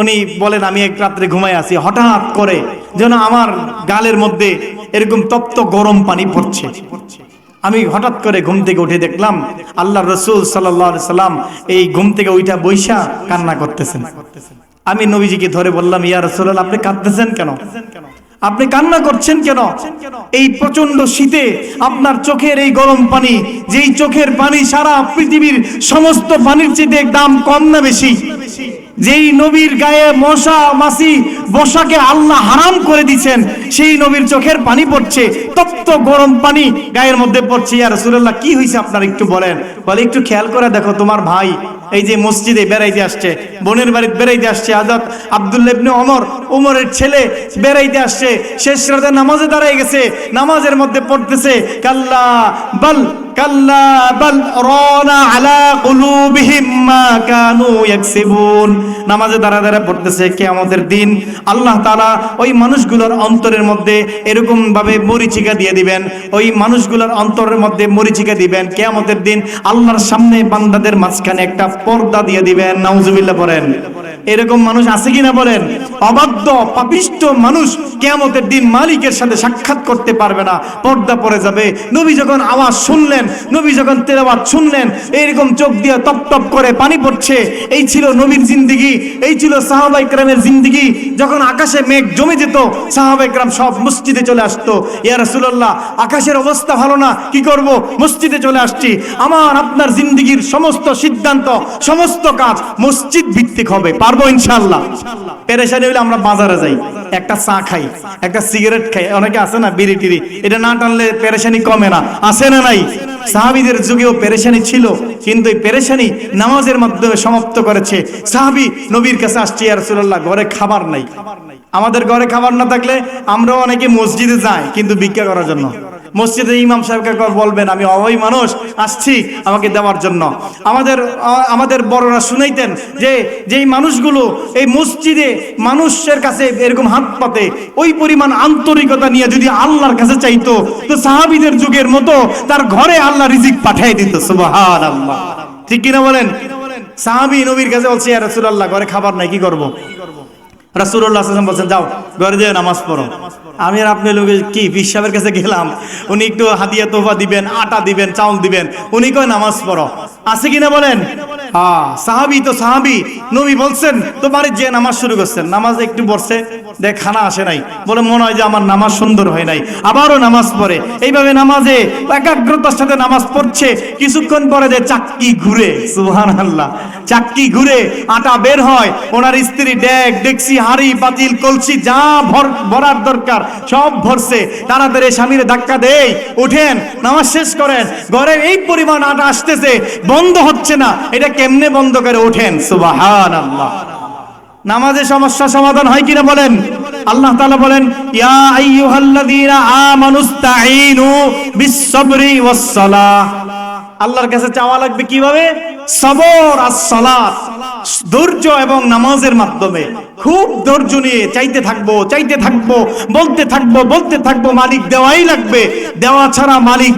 উনি বলেন আমি এক রাত্রে ঘুমায় আছি, হঠাৎ করে যেন আমার গালের মধ্যে এরকম তপ্ত গরম পানি পড়ছে। আমি হঠাৎ করে ঘুম থেকে উঠে দেখলাম আল্লাহর রাসূল সাল্লাল্লাহু আলাইহি সাল্লাম এই ঘুম থেকে উঠা বইসা কান্না করতেছেন। আমি নবীজিকে ধরে বললাম, ইয়া রাসূলুল্লাহ আপনি কাঁদতেছেন কেন? আপনি কান্না করছেন কেন? এই প্রচন্ড শীতে আপনার চোখের এই গরম পানি, যেই চোখের পানি সারা পৃথিবীর সমস্ত পানির চেয়ে দাম কম না বেশি? যেই নবীর গায়ে মশা মাছি বসাকে আল্লাহ হারাম করে দিয়েছেন, সেই নবীর চোখের পানি পড়ছে, তপ্ত গরম পানি গায়ের মধ্যে পড়ছে। ইয়া রাসূলুল্লাহ কি হয়েছে আপনার একটু বলেন। বলে একটু খেয়াল করে দেখো, তোমার ভাই এই যে মসজিদে বেড়াইতে আসছে, বোনের বাড়িতে বেড়াইতে আসছে, হযরত আব্দুল্লাহ ইবনে ওমরের ছেলে বেড়াইতে আসছে, শেষ রাতে নামাজে দাঁড়ায় গেছে, নামাজের মধ্যে পড়তেছে কাল্লা বাল কাল্লা বাল রানা আলা কুলুবিহিম মা কানু ইয়াকসিবুন। নামাজে দাঁড়া পড়তেছে, কিয়ামতের দিন আল্লাহ তাআলা ওই মানুষগুলোর অন্তরের মধ্যে এরকম ভাবে মরিচিকা দিয়ে দিবেন, ওই মানুষগুলোর অন্তরের মধ্যে মরিচিকা দিবেন। কিয়ামতের দিন আল্লাহর সামনে বান্দাদের মাঝখানে একটা পর্দা দিয়ে দিবেন। নাউজুবিল্লাহ পড়েন। এরকম মানুষ আছে কিনা বলেন? অবাধ্য পাপিষ্ট মানুষ কিয়ামতের দিন মালিকের সাথে সাক্ষাৎ করতে পারবে না, পর্দা পড়ে যাবে। নবী যখন আওয়াজ শুনলেন, নবী যখন তেলাওয়াত শুনলেন, এরকম চোখ দিয়ে টপ টপ করে পানি পড়ছে। এই ছিল নবীর জিন্দেগি, এই ছিল সাহাবায়ে কেরামের জিন্দেগি। যখন আকাশে মেঘ জমে যেত, সাহাবায়ে কেরাম সব মসজিদে চলে আসতো। ইয়া রাসূলুল্লাহ আকাশের অবস্থা ভালো না, কি করব? মসজিদে চলে আসছি। আমার আপনার জিন্দেগির সমস্ত সিদ্ধান্ত, সমস্ত কাজ মসজিদ ভিত্তিক হবে। পারবো ইনশাআল্লাহ। পেরেশানি হইলে আমরা বাজারে যাই, একটা চা খাই, একটা সিগারেট খাই, অনেকে আছে না বিড়ি টিড়ি, এটা না টানলে পেরেশানি কমে না, আছে না নাই? সাহাবীদের যুগেও পেরেশানি ছিল, কিন্তু এই পেরেশানি নামাজের মাধ্যমে সমাপ্ত করেছে। সাহাবী নবীর কাছে আসছে, ইয়া রাসূলুল্লাহ ঘরে খাবার নাই। আমাদের ঘরে খাবার না থাকলে আমরাও অনেকে মসজিদে যাই কিন্তু ভিক্ষা করার জন্য। মসজিদে ইমাম সাহেবকে বলবেন আমি অভাবী মানুষ, আসছি আমাকে দেওয়ার জন্য। আমাদের বড়রা শুনাইতেন যে যেই মানুষগুলো এই মসজিদে মানুষের কাছে এরকম হাত পাতে, ওই পরিমাণ আন্তরিকতা নিয়ে যদি আল্লাহর কাছে চাইতো তো সাহাবীদের যুগের মতো তার ঘরে আল্লাহ রিজিক পাঠিয়ে দিত। সুবহানাল্লাহ। ঠিক কিনা বলেন? সাহাবী নবীর কাছে বলছে, ইয়া রাসূলুল্লাহ ঘরে খাবার নাই, কি করব? রাসূলুল্লাহ সাল্লাল্লাহু আলাইহি ওয়াসাল্লাম বলছেন, যাও ঘরে যেয়ে নামাজ পড়ো। আমি আর আপনি লোক কি পীর সাহেবের কাছে গেলাম, উনি একটু হাদিয়া তোফা দিবেন, আটা দিবেন, চাউল দিবেন, উনি কয় নামাজ পড়ো। আছে কিনা বলেন? হ্যাঁ, সাহাবী তো সাহাবী। নবী বলছেন তোমার যে নামাজ শুরু করছেন, নামাজ একটু বসে দেখ খানা আসে নাই, বলে মনে হয় যে আমার নামাজ সুন্দর হয় নাই, আবারও নামাজ পড়ে। এইভাবে নামাজে একাগ্রতার সাথে নামাজ পড়ছে, কিছুক্ষণ পরে যে চাক্কি ঘুরে। সুবহানাল্লাহ। চাক্কি ঘুরে আটা বের হয়, ওনার স্ত্রী ডেক ডেকসি হাড়ি পাতিল কলসি যা ভরার দরকার সব ভরছে, তাড়াতাড়ি স্বামীর ধাক্কা দেই, উঠেন নামাজ শেষ করেন, ঘরের এই পরিমাণ আটা আসতেছে বন্ধ হচ্ছে না, এটা কেমনে বন্ধ করে? ওঠেন। সুবহানাল্লাহ। নামাজের সমস্যা সমাধান হয় কিনা বলেন? আল্লাহ তাআলা বলেন, ইয়া আইয়ুহাল্লাযীনা আমানুস্তাঈনু বিস-সাবরি ওয়াস-সালাহ। আল্লাহর কাছে চাওয়া লাগবে কিভাবে? সবর আর সালাত, ধৈর্য এবং নামাজের মাধ্যমে। খুব ধৈর্য নিয়ে চাইতে থাকবো, চাইতে থাকবো, বলতে থাকবো, মালিক দেওয়াই লাগবে। দেওয়া ছাড়া মালিক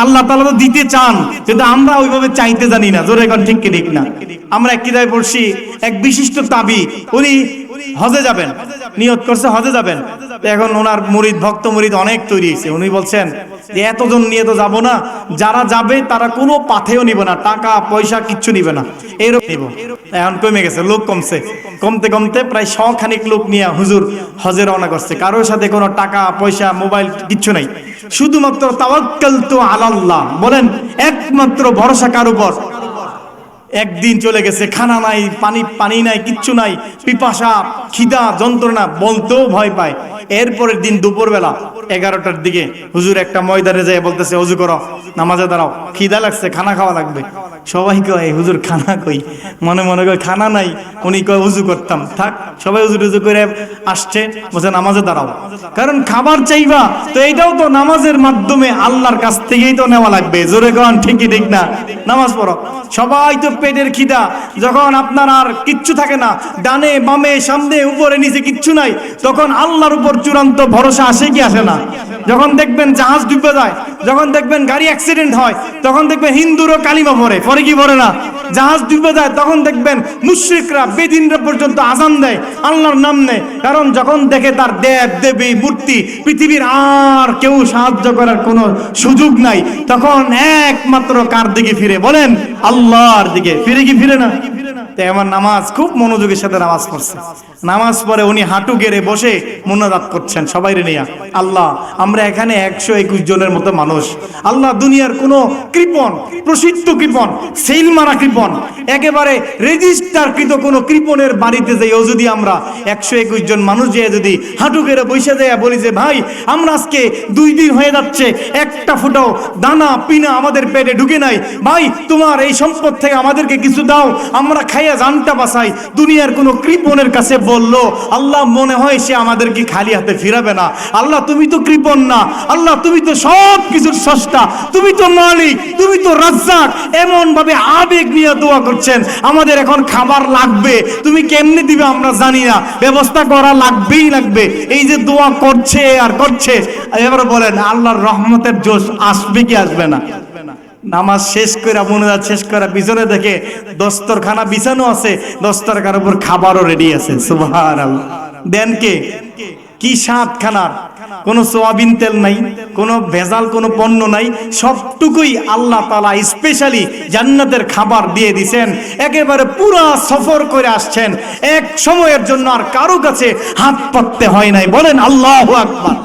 আল্লাহ তাআলা তো দিতে চান, কিন্তু আমরা ওইভাবে চাইতে জানি না। জোরে এখন ঠিক কি ঠিক না? আমরা এক কিতাবে পড়ছি, এক বিশিষ্ট তাবি, উনি হজে যাবেন, নিয়ত করছে হজে যাবেন। এখন ওনার মুরিদ, ভক্ত মুরিদ অনেক তৈরি হয়েছে। উনি বলছেন যে এতজন নিয়ে তো যাবো না, যারা যাবে তারা কোনো পাথেও নিবে না, টাকা পয়সা কিচ্ছু নিবে না, এরকম নিব। এখন কমে গেছে, লোক কমছে, কমতে কমতে প্রায় 100 খানিক লোক নিয়ে হুজুর হজে রওনা করছে। কারোর সাথে কোনো টাকা পয়সা মোবাইল কিচ্ছু নাই, শুধুমাত্র তাওয়াক্কালতু আলাল্লাহ, বলেন একমাত্র ভরসা কার উপর? একদিন চলে গেছে, খানা নাই, পানি নাই, কিচ্ছু নাই, পিপাসা খিদা যন্ত্রণা, বলতেও ভয় পায়। এরপরের দিন দুপুরবেলা 11টার দিকে হুজুর একটা ময়দানে যায় বলতেছে, ওযু করো, নামাজে দাঁড়াও, খিদা লাগছে, খানা খাওয়া লাগবে। সবাই কয় হুজুর খানা কই? মনে মনে কয় খানা নাই, উনি কয় ওযু করতাম, থাক। সবাই ওযু করে আসছে, বলছে নামাজে দাঁড়াও, কারণ খাবার চাইবা তো এইটাও তো নামাজের মাধ্যমে আল্লাহর কাছ থেকেই তো নেওয়া লাগবে। জোরে কোন ঠিকই ঠিক না? নামাজ পড়ো। সবাই তো পেটের খিদা, যখন আপনার আর কিচ্ছু থাকে না, ডানে বামে সামনে উপরে নিচে কিচ্ছু নাই, তখন আল্লাহর উপর চূড়ান্ত ভরসা আসে কি আসে না? যখন দেখবেন জাহাজ ডুবে যায়, যখন দেখবেন গাড়ি অ্যাক্সিডেন্ট হয়, তখন দেখবেন হিন্দুরও কালিমা পড়ে, পড়ে কি পড়ে না? জাহাজ ডুবে যায়, তখন দেখবেন মুশরিকরা বেদিনরা পর্যন্ত আজান দেয়, আল্লাহর নাম নেয়। কারণ যখন দেখে তার দেব দেবী মূর্তি পৃথিবীর আর কেউ সাহায্য করার কোনো সুযোগ নাই, তখন একমাত্র কার দিকে ফিরে? বলেন আল্লাহর দিকে। ফিরে কি ফিরে না? তাই আমার নামাজ খুব মনোযোগের সাথে নামাজ পড়ছে। নামাজ পড়ে উনি হাঁটু গেড়ে বসে মুনাজাত করছেন সবাইরে নিয়ে। আল্লাহ, আমরা এখানে 121 জনের মতো মানুষ। আল্লাহ, দুনিয়ার কোনো কৃপণ, প্রসিদ্ধ কৃপণ, সেল মারা কৃপণ, একেবারে রেজিস্টারকৃত কোনো কৃপণের বাড়িতে যাইও যদি আমরা 121 জন মানুষ যেয়ে যদি হাঁটু গেড়ে বসে যায় বলি যে ভাই, আমরা আজকে 2 দিন হয়ে যাচ্ছে একটা ফুটাও দানা পিনা আমাদের পেটে ঢুকে নাই, ভাই তোমার এই সম্পদ থেকে আমাদেরকে কিছু দাও, আমরা খাইয়া জানটা বাঁচাই। দুনিয়ার কোনো কৃপণের কাছে বললো, আল্লাহ মনে হয় সে আমাদেরকে খালি হাতে ফিরাবে না। আল্লাহ তুমি তো কৃপণ না, আল্লাহ তুমি তো সব কিছুর স্রষ্টা, তুমি তো মালিক, তুমি তো রাজ্জাক। এমন ভাবে আবেগ নিয়ে দোয়া করছেন, আমাদের এখন খাবার লাগবে, তুমি কেমনে দিবে আমরা জানি না, ব্যবস্থা করা লাগবেই লাগবে। এই যে দোয়া করছে আর করছে, এবার বলেন আল্লাহর রহমতের জোশ আসবে কি আসবে না? নামাজ শেষ করে মুনাজাত শেষ করে পিছনে দেখে দস্তরখানা বিছানো আছে, দস্তরখানার উপর খাবারও রেডি আছে। সুবহানাল্লাহ। দেন কে? কি স্বাদ খানার! কোনো সোয়াবিন তেল নাই, কোনো ভেজাল কোনো পণ্য নাই, সবটুকুই আল্লাহ তাআলা স্পেশালি জান্নাতের খাবার দিয়ে দিবেন। একেবারে পুরা সফর করে আসছেন, এক সময়ের জন্য আর কারো কাছে হাত পাততে হয় নাই। বলেন আল্লাহু আকবার।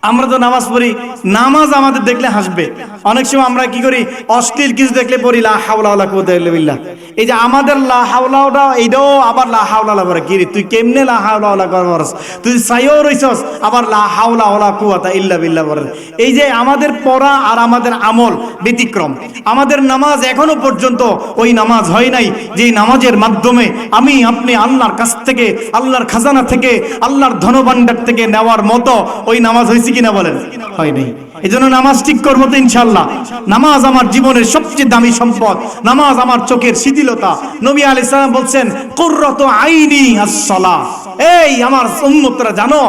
আমরা তো নামাজ পড়ি, নামাজ আমাদের দেখলে হাসবে। অনেক সময় আমরা কি করি, অশ্লীল কিছু দেখলে পড়ি লা হাওলা ওয়ালা কুওয়াতা ইল্লা বিল্লাহ। এই যে আমাদের লা হাওলাটা, এইটাও আবার লা হাওলা ওয়ালা করে, কি রে তুই কেমনে লা হাওলা ওয়ালা করছস, তুই সাইও রইছস, আবার লা হাওলা ওয়ালা কুওয়াতা ইল্লা বিল্লাহ বলে। এই যে আমাদের পড়া আর আমাদের আমল ব্যতিক্রম। আমাদের নামাজ এখনো পর্যন্ত ওই নামাজ হয় নাই যে নামাজের মাধ্যমে আমি আপনি আল্লাহর কাছ থেকে, আল্লাহর খাজানা থেকে, আল্লাহর ধনভাণ্ডার থেকে নেওয়ার মতো ওই নামাজ হয়েছে কিনা বলেন? হয় নাই। এই জন্য নামাজ ঠিক করবো তো ইনশাল্লাহ। নামাজ আমার জীবনের সবচেয়ে দামি সম্পদ, নামাজ আমার চোখের শিথিলতা। নবী আলাইহিস সালাম বলছেন, কুররাতু আইনি আস-সালাহ। এই আমার উম্মতরা জানো,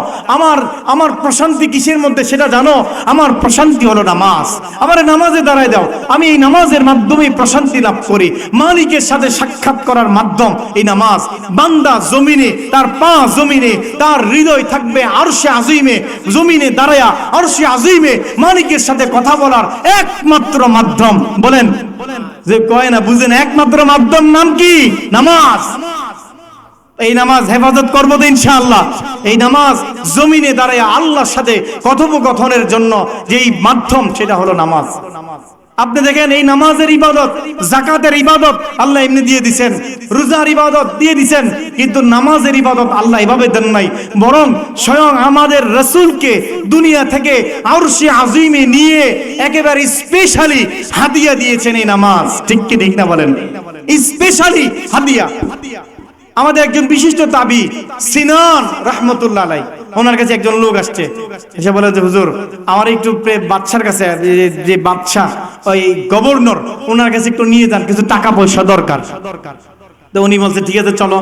আমার প্রশান্তি কিসের মধ্যে সেটা জানো? আমার প্রশান্তি হলো নামাজ। আমার নামাজে দাঁড়ায় দাও, আমি এই নামাজের মাধ্যমে প্রশান্তি লাভ করি। মালিকের সাথে সাক্ষাৎ করার মাধ্যম এই নামাজ। বান্দা জমিনে, তার পা জমিনে, তার হৃদয় থাকবে আরশে আজিমে, জমিনে দাঁড়ায়া আরশে আজিমে মালিকের সাথে কথা বলার একমাত্র মাধ্যম। বলেন যে কয় না বুঝেন, একমাত্র মাধ্যম নাম কি? নামাজ। এই নামাজ হেফাজত করবো তো ইনশাআল্লাহ। এই নামাজ জমিনে দাঁড়ায় আল্লাহর সাথে কথোপকথনের জন্য যেই মাধ্যম, সেটা হলো নামাজ। আপনি দেখেন এই নামাজের ইবাদত, যাকাতের ইবাদত আল্লাহ এমনি দিয়ে দিবেন, রোজার ইবাদত দিয়ে দিবেন, কিন্তু নামাজের ইবাদত আল্লাহ এভাবে দেন নাই, বরং স্বয়ং আমাদের রাসূলকে দুনিয়া থেকে আরশে আজিমে নিয়ে একেবারে স্পেশালি হাদিয়া দিয়েছেন এই নামাজ। ঠিক কি ঠিক না বলেন? স্পেশালি হাদিয়া। আমাদের একজন বিশিষ্ট তাবি সিনান রাহমাতুল্লাহ আলাইহি, ওনার কাছে একজন লোক আসছে, এসে বলে যে হুজুর আমার একটু বাদশার কাছে, যে বাদশা ওই গভর্নর, ওনার কাছে একটু নিয়ে যান, কিছু টাকা পয়সা দরকার। তো উনি বলছে ঠিক আছে চলো,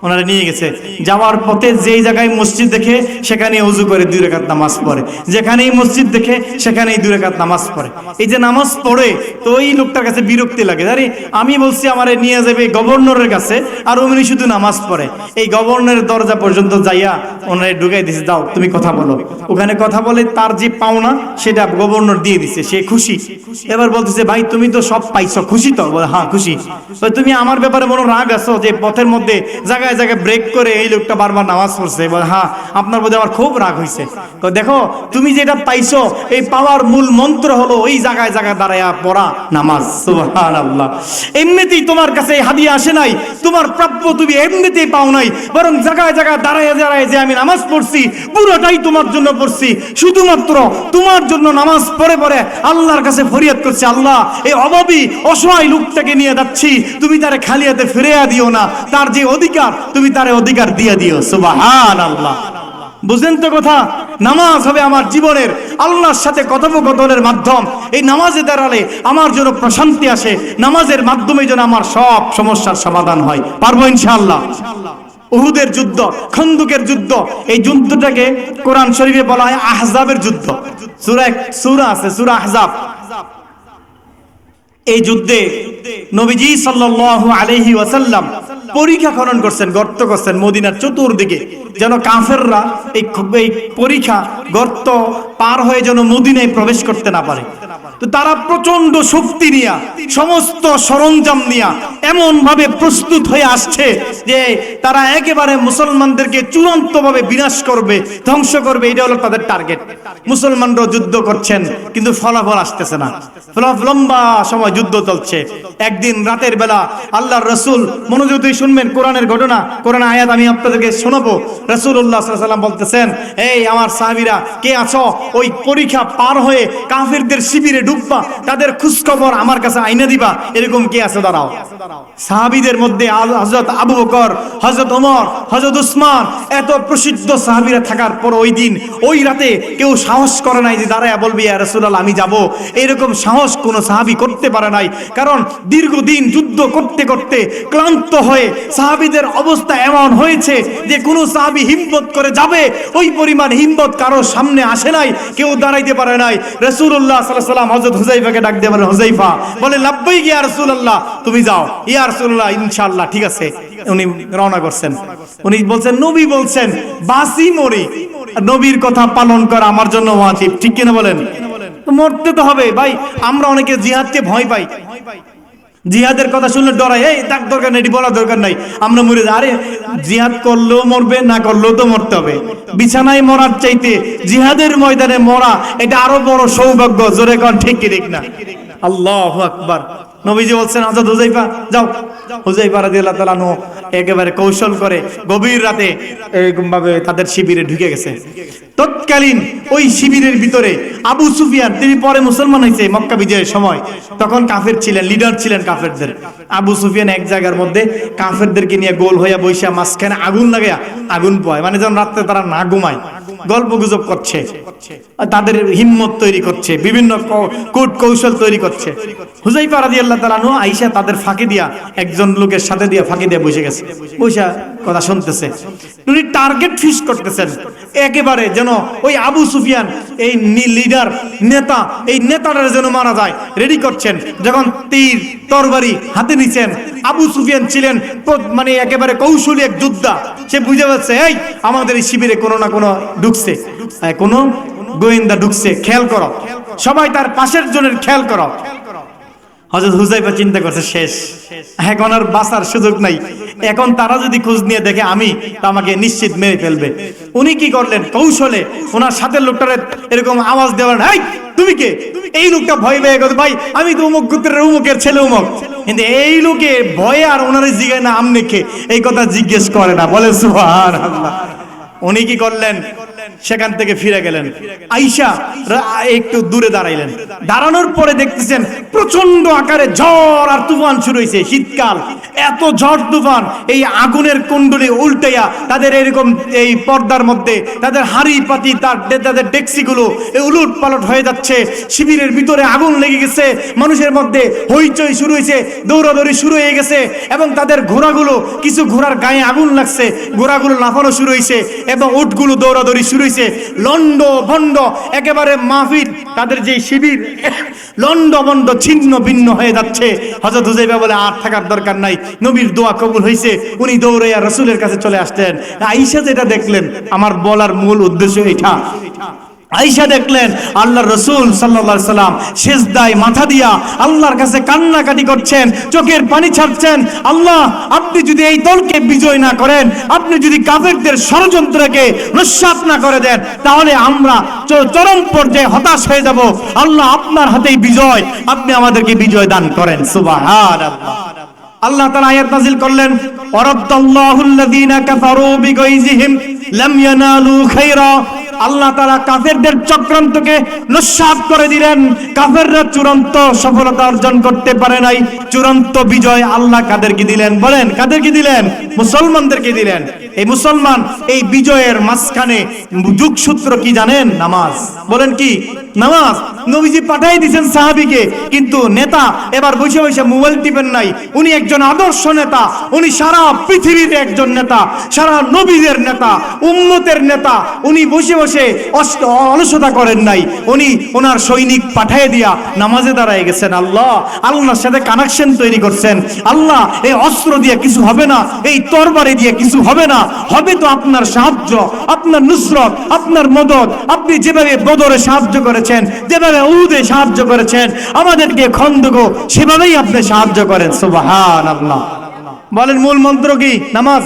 ওনারা নিয়ে গেছে। যাওয়ার পথে যেই জায়গায় মসজিদ দেখে সেখানে ওযু করে 2 রাকাত নামাজ পড়ে, যেখানেই মসজিদ দেখে সেখানেই 2 রাকাত নামাজ পড়ে। এই যে নামাজ পড়ে, তো ওই লোকটার কাছে বিরক্তি লাগে, আরে আমি বলছি আমারে নিয়ে যাবে গভর্নরের কাছে, আর উনি শুধু নামাজ পড়ে। এই গভর্নরের দরজা পর্যন্ত যাইয়া ওনারে ঢুকাই দিছে, দাও তুমি কথা বলো। ওখানে কথা বলে তার যে পাওনা সেটা গভর্নর দিয়ে দিছে, সে খুশি। এবার বলতেছে ভাই তুমি তো সব পাইছো, খুশি তো? বলে হ্যাঁ খুশি। তুমি আমার ব্যাপারে মনে রাগ আছো যে পথের মধ্যে জায়গায় জায়গায় ব্রেক করে এই লোকটা বারবার নামাজ পড়ছে? বলে হ্যাঁ আপনার প্রতি আমার খুব রাগ হয়েছে। তো দেখো তুমি যেটা পাইছো, এই পাওয়ার মূল মন্ত্র হলো ওই জায়গায় জায়গায় দাঁড়ায়া পড়া নামাজ। সুবহানাল্লাহ। এমনিতেই তোমার কাছে হাদিয়া আসে নাই, তোমার প্রাপ্য তুমি এমনিতেই পাও নাই, বরং জায়গায় জায়গায় দাঁড়ায় দাঁড়ায় যে আমি নামাজ পড়ছি, পুরোটাই তোমার জন্য পড়ছি। শুধুমাত্র তোমার জন্য নামাজ পড়ে পড়ে আল্লাহর কাছে ফরিয়াদ করছে, আল্লাহ এই অভাবী অসহায় লোকটাকে নিয়ে যাচ্ছি, তুমি তারে খালি হাতে ফিরিয়ে দিও না, তার যে অধিকার তুমি তারে অধিকার দিয়ে দিও। সুবহানাল্লাহ। বুঝেন তো কথা? নামাজ হবে আমার জীবনের আল্লাহর সাথে কথোপকথনের মাধ্যম। এই নামাজে দাঁড়ালে আমার জন্য প্রশান্তি আসে, নামাজের মাধ্যমে যেন আমার সব সমস্যার সমাধান হয়। পারবো ইনশাআল্লাহ। উহুদের যুদ্ধ, খন্দকের যুদ্ধ, এই যুদ্ধটাকে কোরআন শরীফে বলা হয় আহজাবের যুদ্ধ। সূরা আছে সূরা আহজাব। এই যুদ্ধে নবীজি সাল্লাল্লাহু আলাইহি ওয়াসাল্লাম পরীক্ষা খনন করছেন, গর্ত করছেন মদিনার চতুর্দিকে, যেন কাফেররা এই পরীক্ষা গর্ত পার হয়ে যেন মদিনায় প্রবেশ করতে না পারে। তো তারা প্রচন্ড শক্তি নিয়ে, সমস্ত সরঞ্জাম নিয়ে এমন ভাবে প্রস্তুত হয়ে আসছে যে তারা একেবারে মুসলমানদেরকে চূড়ান্ত ভাবে বিনাশ করবে, ধ্বংস করবে, এটা হলো তাদের টার্গেট। মুসলমানরা যুদ্ধ করছেন কিন্তু ফলাফল আসতেছে না, লম্বা সময় যুদ্ধ চলছে। একদিন রাতের বেলা আল্লাহর রাসূল, মনোযোগ দিয়ে শুনবেন কোরআনের ঘটনা, কোরআন আয়াত আমি আপনাদেরকে শোনাবো। রাসূলুল্লাহ সাল্লাল্লাহু আলাইহি ওয়াসাল্লাম বলতেছেন, এই আমার সাহাবীরা কে আছো, ওই পরীক্ষা পার হয়ে কাফিরদের শিবিরে ঢুকবা, তাদের খোঁজ খবর আমার কাছে আইনা দিবা, এরকম কে আছে দাঁড়াও। সাহাবীদের মধ্যে হযরত আবু বকর, হযরত ওমর, হযরত উসমান, এত প্রসিদ্ধ সাহাবীরা থাকার পর ওই দিন ওই রাতে কেউ সাহস করে নাই যে দাঁড়ায়া বলবি ইয়া রাসূলুল্লাহ আমি যাব। এরকম সাহস কোন সাহাবী করতে পারে নাই, কারণ দীর্ঘদিন যুদ্ধ করতে করতে ক্লান্ত হয়ে সাহাবীদের অবস্থা এমন হয়েছে যে কোন সাহাবী হিম্মত করে যাবে, ওই পরিমাণ হিম্মত কারো সামনে আসে নাই, কেউ দাঁড়াইতে পারে নাই। রাসূলুল্লাহ সাল্লাল্লাহু আলাইহি ওয়াসাল্লাম হযরত হুযায়ফাকে ডাক দিয়ে বলেন, হুযায়ফা, বলে লাব্বাইক ইয়া রাসূলুল্লাহ, তুমি যাও। ইয়া রাসূলুল্লাহ ইনশাআল্লাহ ঠিক আছে। উনি রওনা করছেন। উনি বলছেন নবী বলছেন বাসি মরি, নবীর কথা পালন করা আমার জন্য ওয়াজিব। ঠিক কিনা বলেন? মরতে তো হবে ভাই। আমরা অনেকে জিহাদকে ভয় পাই, জিহাদের কথা শুনলে ডরাই, এই তার দরকার নেই, বলা দরকার নাই, আমরা মরে যাই। আরে জিহাদ করলেও মরবে, না করলেও তো মরতে হবে। বিছানায় মরার চাইতে জিহাদের ময়দানে মরা এটা আরো বড় সৌভাগ্য। জোরে কোন ঠিক কি ঠিক না? আল্লাহু আকবার। নবীজি বলছেন হযরত হুযায়ফা যাও। হুযায়ফা রাদিয়াল্লাহু তাআলা আনহু একেবারে কৌশল করে গভীর রাতে এরকম ভাবে তাদের শিবিরে ঢুকে গেছে। তৎকালীন ওই শিবিরের ভিতরে আবু সুফিয়ান, তিনি পরে মুসলমান হয়েছে মক্কা বিজয়ের সময়, তখন কাফের ছিলেন, লিডার ছিলেন কাফেরদের। আবু সুফিয়ান এক জায়গার মধ্যে কাফেরদেরকে নিয়ে গোল হইয়া বইসা মাঝখানে আগুন লাগায়া আগুন পোয়, মানে যখন রাত্রে তারা না ঘুমায় গল্প গুজব করছে, তাদের হিম্মত তৈরি করছে, বিভিন্ন কূট কৌশল তৈরি করছে। হুযায়ফা রাদিয়াল্লাহু তাআলা আনহু আয়েশা তাদের ফাঁকি দিয়া, একজন লোকের সাথে দিয়া ফাঁকি দিয়ে বসে গেছে, বসে কথা শুনতেছে। উনি টার্গেট ফিক্স করতেছেন একেবারে যেন ওই আবু সুফিয়ান, এই লিডার নেতা, এই নেতাটার যেন মারা যায়, রেডি করছেন। যখন তীর তরবারি হাতে নিছেন, আবু সুফিয়ান ছিলেন মানে একেবারে কৌশলী এক যোদ্ধা, সে বুঝে যাচ্ছে এই আমাদের এই শিবিরে কোনো না কোনো ঢুকছে, কোনো গোয়েন্দা ঢুকছে, খেয়াল করো, সবাই তার পাশের জনের খেয়াল করো। হযরত হুযায়ফা চিন্তা করছে শেষ, এখন আর বাঁচার সুযোগ নাই, এখন তারা যদি খোঁজ নিয়ে দেখে আমি, তা আমাকে নিশ্চিত মেরে ফেলবে। উনি কি করলেন, কৌশলে ওনার সাথে লোকটারে এরকম আওয়াজ দেওয়ার, এই তুমি কে? এই লোকটা ভয় পেয়ে গেল, ভাই আমি তো অমুক গোত্রের অমুকের ছেলে অমুক। কিন্তু এই লোকে ভয়ে আর ওনারে জিজ্ঞাসা না আমনে কে, এই কথা জিজ্ঞেস করে না, বলে সুবহানাল্লাহ। উনি কি করলেন, সেখান থেকে ফিরে গেলেন। আয়েশা একটু দূরে দাঁড়াইলেন, দাঁড়ানোর পরে দেখতেছেন প্রচন্ড আকারে ঝড় আর তুফান শুরু হয়েছে। শীতকাল, এত ঝড় তুফান, এই আগুনের কুণ্ডলি উল্টাইয়া তাদের এরকম এই পর্দার মধ্যে তাদের হাড়ি পাতি তাদের ডেক্সিগুলো উলট পালট হয়ে যাচ্ছে। শিবিরের ভিতরে আগুন লেগে গেছে, মানুষের মধ্যে হইচই শুরু হয়েছে, দৌড়াদৌড়ি শুরু হয়ে গেছে, এবং তাদের ঘোড়াগুলো, কিছু ঘোড়ার গায়ে আগুন লাগছে, ঘোড়াগুলো লাফানো শুরু হয়েছে, এবং উটগুলো দৌড়াদৌড়ি শুরু হয়েছে। লন্ড ভন্ড একেবারে মাহফিল, তাদের যে শিবির লন্ড ভন্ড ছিন্ন ভিন্ন হয়ে যাচ্ছে। হযরত হুযায়ফা বলে আর থাকার দরকার নাই, নবীর দোয়া কবুল হয়েছে। উনি দৌড়াইয়া রাসূলের কাছে চলে আসতেন। আয়েশা যেটা দেখলেন, আমার বলার মূল উদ্দেশ্য এটা, আয়েশা দেখলেন আল্লাহর রাসূল সাল্লাল্লাহু আলাইহি সাল্লাম সিজদায় মাথা দিয়া আল্লাহর কাছে কান্নাকাটি করছেন, চোখের পানি ছাড়ছেন। আল্লাহ, আপনি যদি এই দলকে বিজয় না করেন, আপনি যদি কাফেরদের ষড়যন্ত্রকে নস্যাৎ না করে দেন, তাহলে আমরা চরম পর্যায়ে হতাশ হয়ে যাব। আল্লাহ, আপনার হাতেই বিজয়, আপনি আমাদেরকে বিজয় দান করেন। সুবহানাল্লাহ। আল্লাহ তাআলা আয়াত নাযিল করলেন, ওয়ারাদ্দাল্লাহুল্লাযীনা কাফারু বিগাইযিহিম লাম ইয়ানালু খায়রা। আল্লাহ তাআলা কাফেরদের চক্রান্তকে নস্যাৎ করে দিলেন। কাফেররা চূড়ান্ত সফলতা অর্জন করতে পারে নাই। চূড়ান্ত বিজয় আল্লাহ কাদেরকে দিলেন? বলেন, কাদেরকে দিলেন? মুসলমানদেরকে দিলেন। এই মুসলমান, এই বিজয়ের মাঝখানে যোগসূত্র কি জানেন? নামাজ। বলেন কি? নামাজ। নবীজি পাঠাই দিয়েছেন সাহাবীকে, কিন্তু নেতা এবার বসে বসে মোবাইল টিপেন নাই। উনি একজন আদর্শ নেতা, উনি সারা পৃথিবীর একজন নেতা, সারা নবীদের নেতা, উম্মতের নেতা। উনি বসে বসে অলসতা করেন নাই, উনি ওনার সৈনিক পাঠিয়ে দিয়া নামাজে দাঁড়ায় গেছেন। আল্লাহর সাথে কানেকশন তৈরি করছেন। আল্লাহ, এই অস্ত্র দিয়ে কিছু হবে না, এই তরবারি দিয়ে কিছু হবে না, হবে তো আপনার সাহায্য, আপনার নুসরত, আপনার মদদ। আপনি যেভাবে বদরে সাহায্য করেছেন, যেভাবে উহুদে সাহায্য করেছেন, আমাদেরকে খন্দক সেভাবেই আপনি সাহায্য করেন। সুবহানাল্লাহ। বলেন, মূল মন্ত্র কি? নামাজ।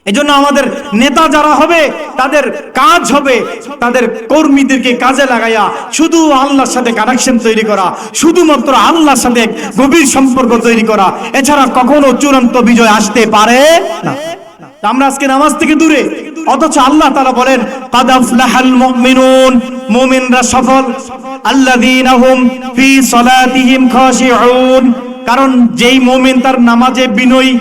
এজন্য আমাদের নেতা যারা হবে, তাদের কাজ হবে তাদের কর্মীদেরকে কাজে লাগাইয়া শুধু আল্লাহর সাথে কানেকশন তৈরি করা, শুধুমাত্র আল্লাহর সাথে গভীর সম্পর্ক তৈরি করা। এছাড়া কখনো চূড়ান্ত বিজয় আসতে পারে না। আমরা আজকে নামাজ থেকে দূরে, অথচ আল্লাহ তাআলা বলেন, কাদ আফলাহাল মুমিনুন, মুমিনরা সফল, আল্লাযীনা হুম ফি সালাতিহিম খাশিউন। কারণ যেই মুমিন তার নামাজে বিনয়ী,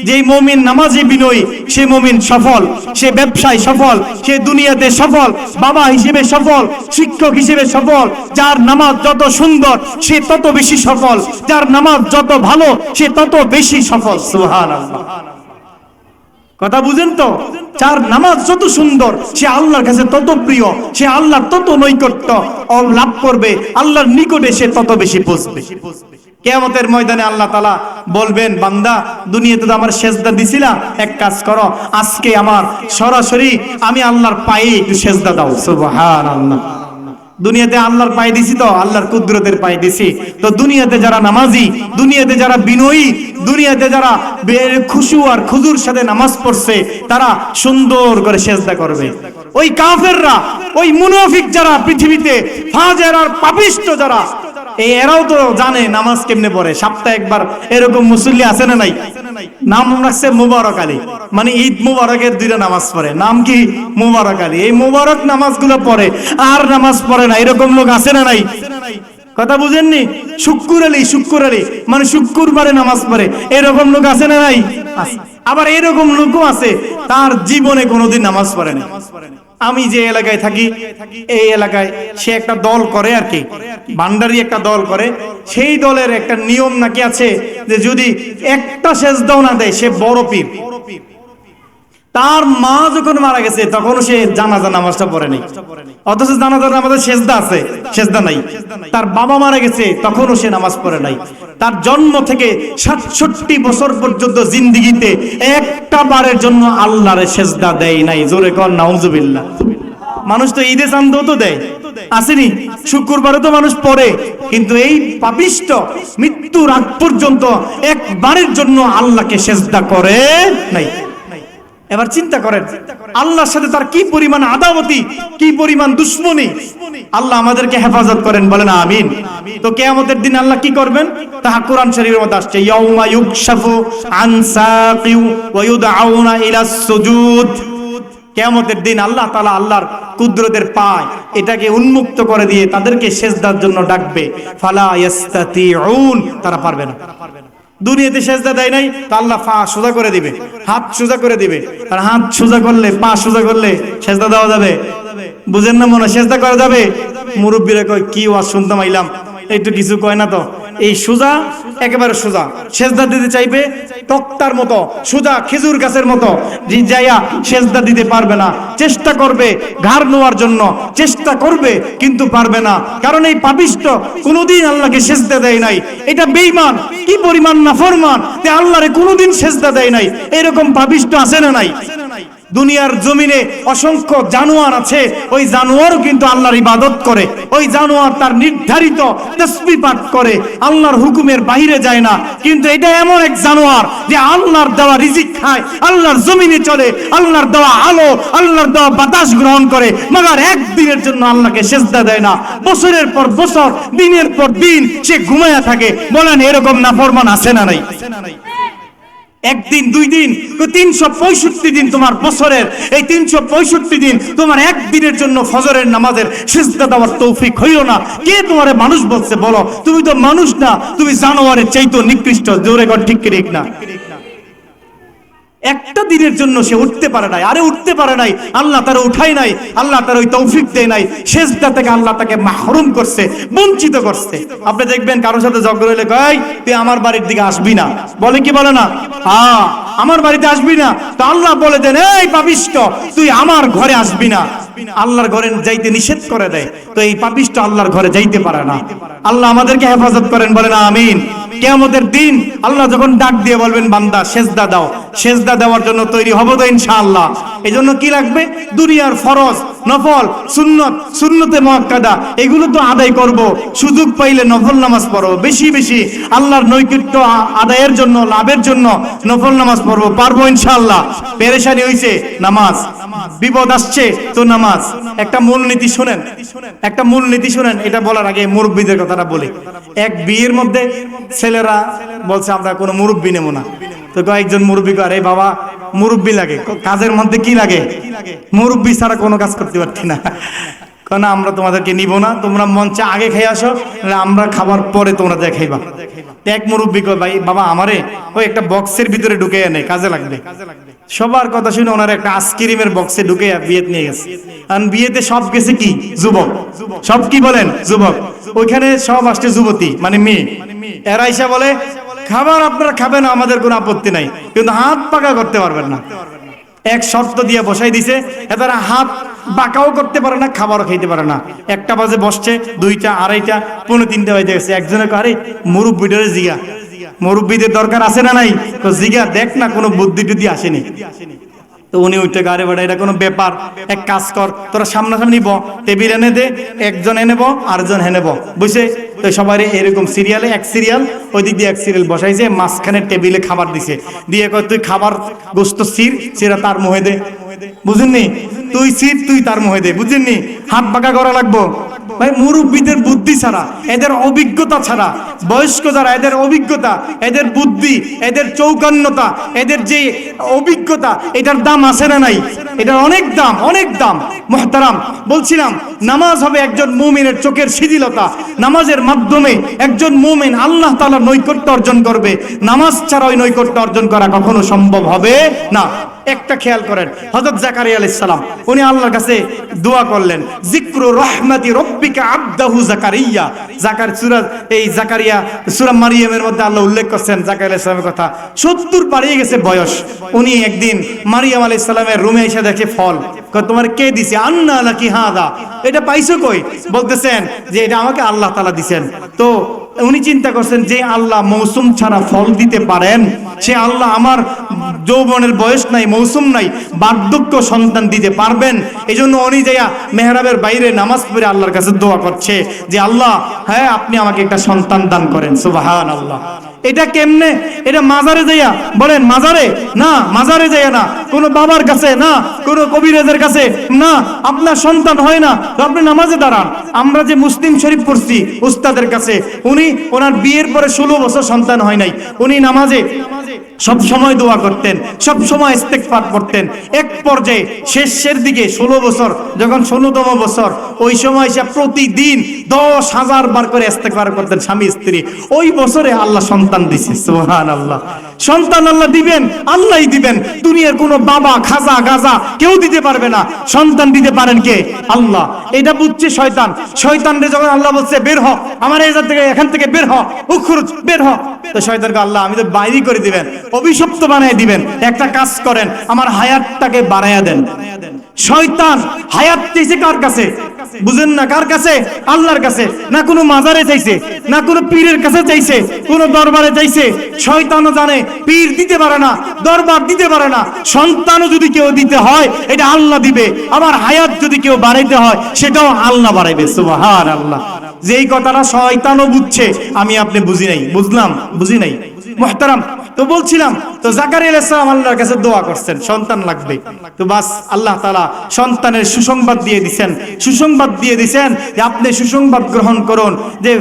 যেই মুমিন নামাজে বিনয়ী, সে মুমিন সফল, সে ব্যবসায় সফল, সে দুনিয়াতে সফল, বাবা হিসেবে সফল, শিক্ষক হিসেবে সফল। যার নামাজ যত সুন্দর, সে তত বেশি সফল, যার নামাজ যত ভালো, সে তত বেশি সফল। সুবহানাল্লাহ। কথা বুঝেন তো? যার নামাজ যত সুন্দর, সে আল্লাহর কাছে তত প্রিয়, সে আল্লাহর তত নৈকট্য লাভ করবে, আল্লাহর নিকটে সে তত বেশি পৌঁছবে। কিয়ামতের ময়দানে আল্লাহ তাআলা বলবেন, বান্দা, দুনিয়াতে তো আমার সেজদা দিছিলা, এক কাজ করো, আজকে আমার সরাসরি আমি আল্লাহর পায়ে একটু সেজদা দাও। সুবহানাল্লাহ। দুনিয়াতে আল্লাহর পায়ে দিছি, তো আল্লাহর কুদরতের পায়ে দিছি। তো দুনিয়াতে যারা নামাজি, দুনিয়াতে যারা বিনয়ী, দুনিয়াতে যারা খুশু আর খুজুর সাথে নামাজ পড়ছে, তারা সুন্দর করে সেজদা করবে। ওই কাফেররা, ওই মুনাফিক যারা পৃথিবীতে ফাজের আর পাপিষ্ট যারা, এরাও তো জানে নামাজ কেমনে পড়ে। সপ্তাহে একবার এরকম মুসল্লি আছে না নাই? নাম রাখছে মুবারক আলী, মানে ঈদ মুবারকের দুইটা নামাজ পড়ে, নাম কি? মুবারক আলী। এই মুবারক নামাজগুলো পড়ে আর নামাজ পড়ে না, এরকম লোক আছে না নাই? কথা বুঝেননি? শুক্কুর আলী মানে শুক্রবারে নামাজ পড়ে, এরকম লোক আছে না নাই? আবার এরকম লোকও আছে তার জীবনে কোনোদিন নামাজ পড়ে না। আমি যে এলাকায় থাকি, এই এলাকায় সে একটা দল করে আর কি, ভান্ডারি একটা দল করে। সেই দলের একটা নিয়ম নাকি আছে যে যদি একটা সেজদাও না দেয়, সে বড় পীর। তার মা যখন মারা গেছে, তখন সে জানাজা নামাজটা পড়ে নাই, অথচ জানাজার নামাজের সেজদা আছে, সেজদা নাই। তার বাবা মারা গেছে, তখনও সে নামাজ পড়ে নাই। তার জন্ম থেকে ৬৭ বছর পর্যন্ত জিন্দেগিতে একটা বারের জন্য আল্লাহর সেজদা দেয় নাই। জোরে কর নাউজুবিল্লাহ। মানুষ তো ঈদে চাঁদও তো দেয়, আসেনি? শুক্রবারও তো মানুষ পড়ে, কিন্তু এই পাপিষ্ট মৃত্যুর আগ পর্যন্ত একবারের জন্য আল্লাহকে সেজদা করে নাই। এবার চিন্তা করেন আল্লাহর সাথে তার কি পরিমাণ আদাবতি, কি পরিমাণ দুশ্মনী। আল্লাহ আমাদেরকে হেফাজত করেন, বলেন আমিন। তো কিয়ামতের দিন আল্লাহ কি করবেন তা কোরআন শরীফের মধ্যে আসছে, ইয়াউমা ইউকশাফু আন সাকিউ ওয়া ইউদআউনা ইলাস সুজুদ। কিয়ামতের দিন আল্লাহ তাআলা আল্লাহর কুদরতের পায় এটাকে উন্মুক্ত করে দিয়ে তাদেরকে সেজদার জন্য ডাকবে, ফালা ইয়াস্তাতিউন, তারা পারবে না। দুনিয়াতে সেজদা দেয় নাই তো আল্লাহ পা সোজা করে দিবে, হাত সোজা করে দিবে। আর হাত সোজা করলে, পা সোজা করলে সেজদা দেওয়া যাবে? বুঝেন না মনে? সেজদা করা যাবে? মুরব্বীরা কয় কি ওয়াজ শুনতাম আইলাম, একটু কিছু কয় না তো। এই সোজা, একেবারে সোজা সেজদা দিতে চাইবে তক্তার মতো, সোজা খেজুর গাছের মতো যাইয়া সেজদা দিতে পারবে না। চেষ্টা করবে ঘাড় নোয়ার জন্য, চেষ্টা করবে কিন্তু পারবে না, কারণ এই পাপিষ্ট কোনোদিন আল্লাহকে সেজদা দেয় নাই। এটা বেঈমান, কি পরিমাণ নাফরমান, তে আল্লাহরে কোনোদিন সেজদা দেয় নাই। এরকম পাপিষ্ট আছে না নাই? দুনিয়ার জমিনে অসংখ্য জানোয়ার আছে, ওই জানোয়ারও কিন্তু আল্লাহর ইবাদত করে। ওই জানোয়ার তার নির্ধারিত তাসবিহ পাঠ করে, আল্লাহর হুকুমের বাইরে যায় না। কিন্তু এটা এমন এক জানোয়ার যে আল্লাহর দেওয়া রিজিক খায়, আল্লাহর জমিনে চলে, আল্লাহর দেওয়া আলো, আল্লাহর দেওয়া বাতাস গ্রহণ করে, মাগার একদিনের জন্য আল্লাহকে সেজদা দেয় না। বছরের পর বছর, দিনের পর দিন সে ঘুমায়া থাকে। বলেন এরকম নাফরমান আছে না নাই? একদিন, দুই দিন, 365 দিন তোমার বছরের, এই 365 দিন তোমার একদিনের জন্য ফজরের নামাজের সিজদা দেওয়ার তৌফিক হইল না। কে তোমারে মানুষ বলছে? বলো, তুমি তো মানুষ না, তুমি জানোয়ারের চাইতেও নিকৃষ্ট। জোরে কর ঠিক ঠিক না? একটা দিনের জন্য সে উঠতে পারে নাই। আরে উঠতে পারে নাই, আল্লাহ তার উঠাই নাই, আল্লাহ তার ওই তৌফিক দেয় নাই। সেজদা থেকে আল্লাহ তাকে মাহরুম করছে, বঞ্চিত করছে। আপনি দেখবেন কারোর সাথে ঝগড়া হইলে কয় তুই আমার বাড়ির দিকে আসবি না, বলে কি বলে না? হ্যাঁ, আমার বাড়িতে আসবি না। তো আল্লাহ বলে দেন, এই পাপিষ্ট তুই আমার ঘরে আসবি না। আল্লাহর ঘরে যাইতে নিষেধ করে দেয়। তো এই পাপিষ্ট আল্লাহর ঘরে যাইতে পারে না। আল্লাহ আমাদেরকে হেফাজত করেন, বলেন আমিন। কিয়ামতের দিন আল্লাহ যখন ডাক দিয়ে বলবেন বান্দা সেজদা দাও, সেজদা দেওয়ার জন্য তৈরি হব তো ইনশাআল্লাহ। এই জন্য কি লাগবে? দুনিয়ার ফরজ, নফল, সুন্নত, সুন্নতে মুআক্কাদা এগুলো তো আদায় করব। সুযোগ পাইলে নফল নামাজ পড়ব, বেশি বেশি আল্লাহর নৈকট্য আদায়ের জন্য, লাভের জন্য নফল নামাজ পড়ব, পারবো ইনশাআল্লাহ। পেরেশানি হইছে নামাজ, বিপদ আসছে তো নামাজ। একটা মূলনীতি শুনেন, একটা মূলনীতি শুনেন। এটা বলার আগে মুরব্বীদের কথাটা বলি। এক বিয়ের মধ্যে ছেলেরা বলছে আমরা কোনো মুরব্বী নেব না। তো কয়েকজন মুরব্বী করে, বাবা মুরব্বী লাগে, কাজের মধ্যে কি লাগে? মুরব্বী ছাড়া কোনো কাজ করতে পারছি না। কেন আমরা তোমাদেরকে নিব না, তোমরা মঞ্চে আগে খেয়ে আসো, আমরা খাবার পরে তোমরা দেখাইবা। এক মুরব্বী কয়, ভাই বাবা আমারে ওই একটা বক্সের ভিতরে ঢুকে এনে কাজে লাগবে। সবার কথা শুনে ওনার একটা আইসক্রিমের বক্সে ঢুকে বিয়েতে নিয়ে গেছে। কারণ বিয়েতে সব গেছে কি যুবক, সব কি বলেন যুবক, ওইখানে সব আসছে যুবতী মানে মেয়ে। এরা এসে বলে খাবার আপনারা খাবেন, আমাদের কোনো আপত্তি নাই, কিন্তু হাত পাকা করতে পারবেন না। এক শর্ত দিয়ে বসাই দিছে, এরা হাত বাঁকাও করতে পারে না, খাবারও খাইতে পারে না। 1টা বাজে বসছে, 2টা, 2:30, 2:45 বাজে গেছে। একজনে আরে মুরব্বীদের জিগা, মুরব্বীদের দরকার আছে না নাই? তো জিগা দেখ না কোনো বুদ্ধি টুদ্ধি আসেনি। তো উনি উঠে গাড়ি বাড়া, এটা কোনো ব্যাপার? এক কাজ কর, তোরা সামনাসামনি নিব, টেবিল এনে দে, একজন এনেব আরেকজন হেনেব, বুঝছে? তো সবাই এরকম সিরিয়ালে এক সিরিয়াল, ওই দিক দিয়ে এক সিরিয়াল বসাইছে, মাঝখানে টেবিলে খাবার দিছে, দিয়ে কয় তুই খাবার গোস্ত সিরা তার মুহে দে, বুঝেননি? তুই সির তুই তার মুহে দে, বুঝেননি? হাত বাঁকা করা লাগবো। ভাই মুরব্বীদের বুদ্ধি ছাড়া, এদের অভিজ্ঞতা ছাড়া, বয়স্ক যারা এদের অভিজ্ঞতা, এদের বুদ্ধি, এদের চৌকান্নতা, এদের যে অভিজ্ঞতা, এটার দাম আছে না নাই? এটার অনেক দাম, অনেক দাম। মুহতারাম, বলছিলাম নামাজ হবে একজন মুমিনের চোখের শিথিলতা। নামাজের মাধ্যমে একজন মুমিন আল্লাহ তাআলার নৈকট্য অর্জন করবে। নামাজ ছাড়া ওই নৈকট্য অর্জন করা কখনো সম্ভব হবে না। একটা খেয়াল করেন, হযরত জাকারিয়া আলাইহিস সালাম উনি আল্লাহর কাছে দোয়া করলেন, যিকরু রাহমাতি রাব্বিকা আবদাহু জাকারিয়া। এই জাকারিয়া সূরা মারিয়ামের মধ্যে আল্লাহ উল্লেখ করছেন জাকারিয়া আলাইহিস সালামের কথা। 70 পারিয়ে গেছে বয়স। উনি একদিন মারিয়াম আলাইহিস সালামের রুমে এসে দেখে ফল, তোমার কে দিছে? আন্না লাকি হাদা, এটা পাইছো কই? বলতেছেন যে এটা আমাকে আল্লাহ তাআলা দিছেন। তো উনি চিন্তা করছেন যে আল্লাহ মৌসুম ছাড়া ফল দিতে পারেন, সে আল্লাহ আমার যৌবনের বয়স নাই, মৌসুম নাই, বার্ধক্য সন্তান দিতে পারবেন। এই জন্য উনি যাইয়া মেহরাবের বাইরে নামাজ পড়ে আল্লাহর কাছে দোয়া করছে যে আল্লাহ, হ্যাঁ আপনি আমাকে একটা সন্তান দান করেন। সুবহানাল্লাহ। এটা কেমনে? এটা মাজারে যাইয়া বলেন? মাজারে না, মাজারে যাইয়া না, কোনো বাবার কাছে না, কোনো কবিরাজের কাছে না, আপনার সন্তান হয় না তো আপনি নামাজে দাঁড়ান। আমরা যে মুসলিম শরীফ পড়ছি উস্তাদের কাছে, উনি ওনার বিয়ের পরে 16 বছর সন্তান হয় নাই, উনি নামাজে সব সময় দোয়া করতেন, সব সময় ইস্তেগফার করতেন। এক পর্যায়ে শেষের দিকে 16 বছর যখন 16তম বছর, ওই সময় সে প্রতিদিন 10,000 বার করে ইস্তেগফার করতেন স্বামী স্ত্রী। ওই বছরে আল্লাহ সন্তান দিয়েছে। সুবহানাল্লাহ। সন্তান আল্লাহ দিবেন, আল্লাহই দিবেন। দুনিয়ার কোনো বাবা, খাজা, গাজা কেউ দিতে পারবে না। সন্তান দিতে পারেন কে? আল্লাহ। এটা বুঝছে শয়তান। শয়তানরে যখন আল্লাহ বলছে বের হ আমার এই জায়গা থেকে, এখান থেকে বের হ, উখরুজ, বের হ, তো শয়তানকে আল্লাহ আমি তো বাইরে করে দিবেন, অভিশপ্ত বানায় দিবেন। একটা কাজ করেন, আমার হায়াতটাকে বাড়ায়া দেন। শয়তান হায়াত চাইছে কার কাছে? বুঝেন না? কার কাছে? আল্লাহর কাছে। না কোনো মাজারে চাইছে, না কোনো পীরের কাছে চাইছে, কোনো দরবারে চাইছে। শয়তানও জানে পীর দিতে পারে না, দরবার দিতে পারে না। সন্তানও যদি কেউ দিতে হয় এটা আল্লাহ দিবে, আবার হায়াত যদি কেউ বাড়াইতে হয় সেটাও আল্লাহ বাড়াইবে। সুবহানাল্লাহ। যেই কথাটা শয়তানও বুঝছে, আমি আপনি বুঝি নাই। বুঝলাম? বুঝি নাই মুহতারাম। তো বলছিলাম, তো জাকারিয়া আলাইহিস সালাম আল্লাহর কাছে দোয়া করছেন সন্তান লাগবে। তো বাস আল্লাহ তাআলা সন্তানের সুসংবাদ দিয়ে দিবেন, সুসংবাদ দিয়ে দিবেন যে আপনি সুসংবাদ গ্রহণ করুন। যে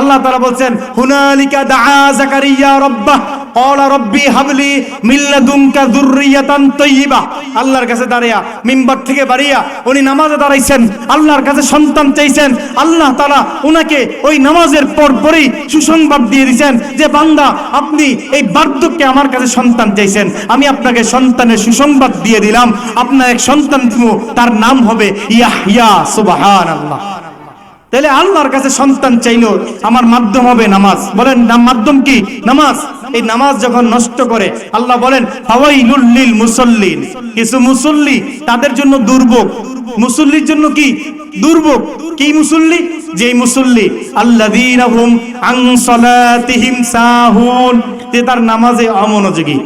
আল্লাহ তাআলা বলছেন হুনালিকা দাআ জাকারিয়া রাব্বাহ ক্বালা রাব্বি হাবলি মিন লাদুনকা যুররিয়াতান তাইয়্যিবা। আল্লাহর কাছে দাঁড়িয়া, মিম্বার থেকে বাড়িয়া উনি নামাজে দাঁড়াইছেন, আল্লাহর কাছে সন্তান চাইছেন। আল্লাহ তাআলা উনাকে ওই নামাজের পরপরই সুসংবাদ দিয়ে দিবেন যে বান্দা আপনি এই বার্ধক্যে আমার কাছে সন্তান চাইছেন, আমি আপনাকে সন্তানের সুসংবাদ দিয়ে দিলাম। আপনার এক সন্তান দিব, তার নাম হবে ইয়াহইয়া। সুবহানাল্লাহ। তাহলে আল্লাহর কাছে সন্তান চাইলো, আমার মাধ্যম হবে নামাজ। বলেন মাধ্যম কি? নামাজ। এই নামাজ যখন নষ্ট করে আল্লাহ বলেন ফাওয়াইলুল লিল মুসাল্লিন। কিছু মুসল্লি তাদের জন্য দুর্ভোগ। মুসল্লির জন্য কি দুর্ভোগ? কি মুসল্লি? যেই মুসল্লি আল্লাযীনা হুম আন সালাতিহিম সাহুন, যে তার নামাজে অমনোযোগী।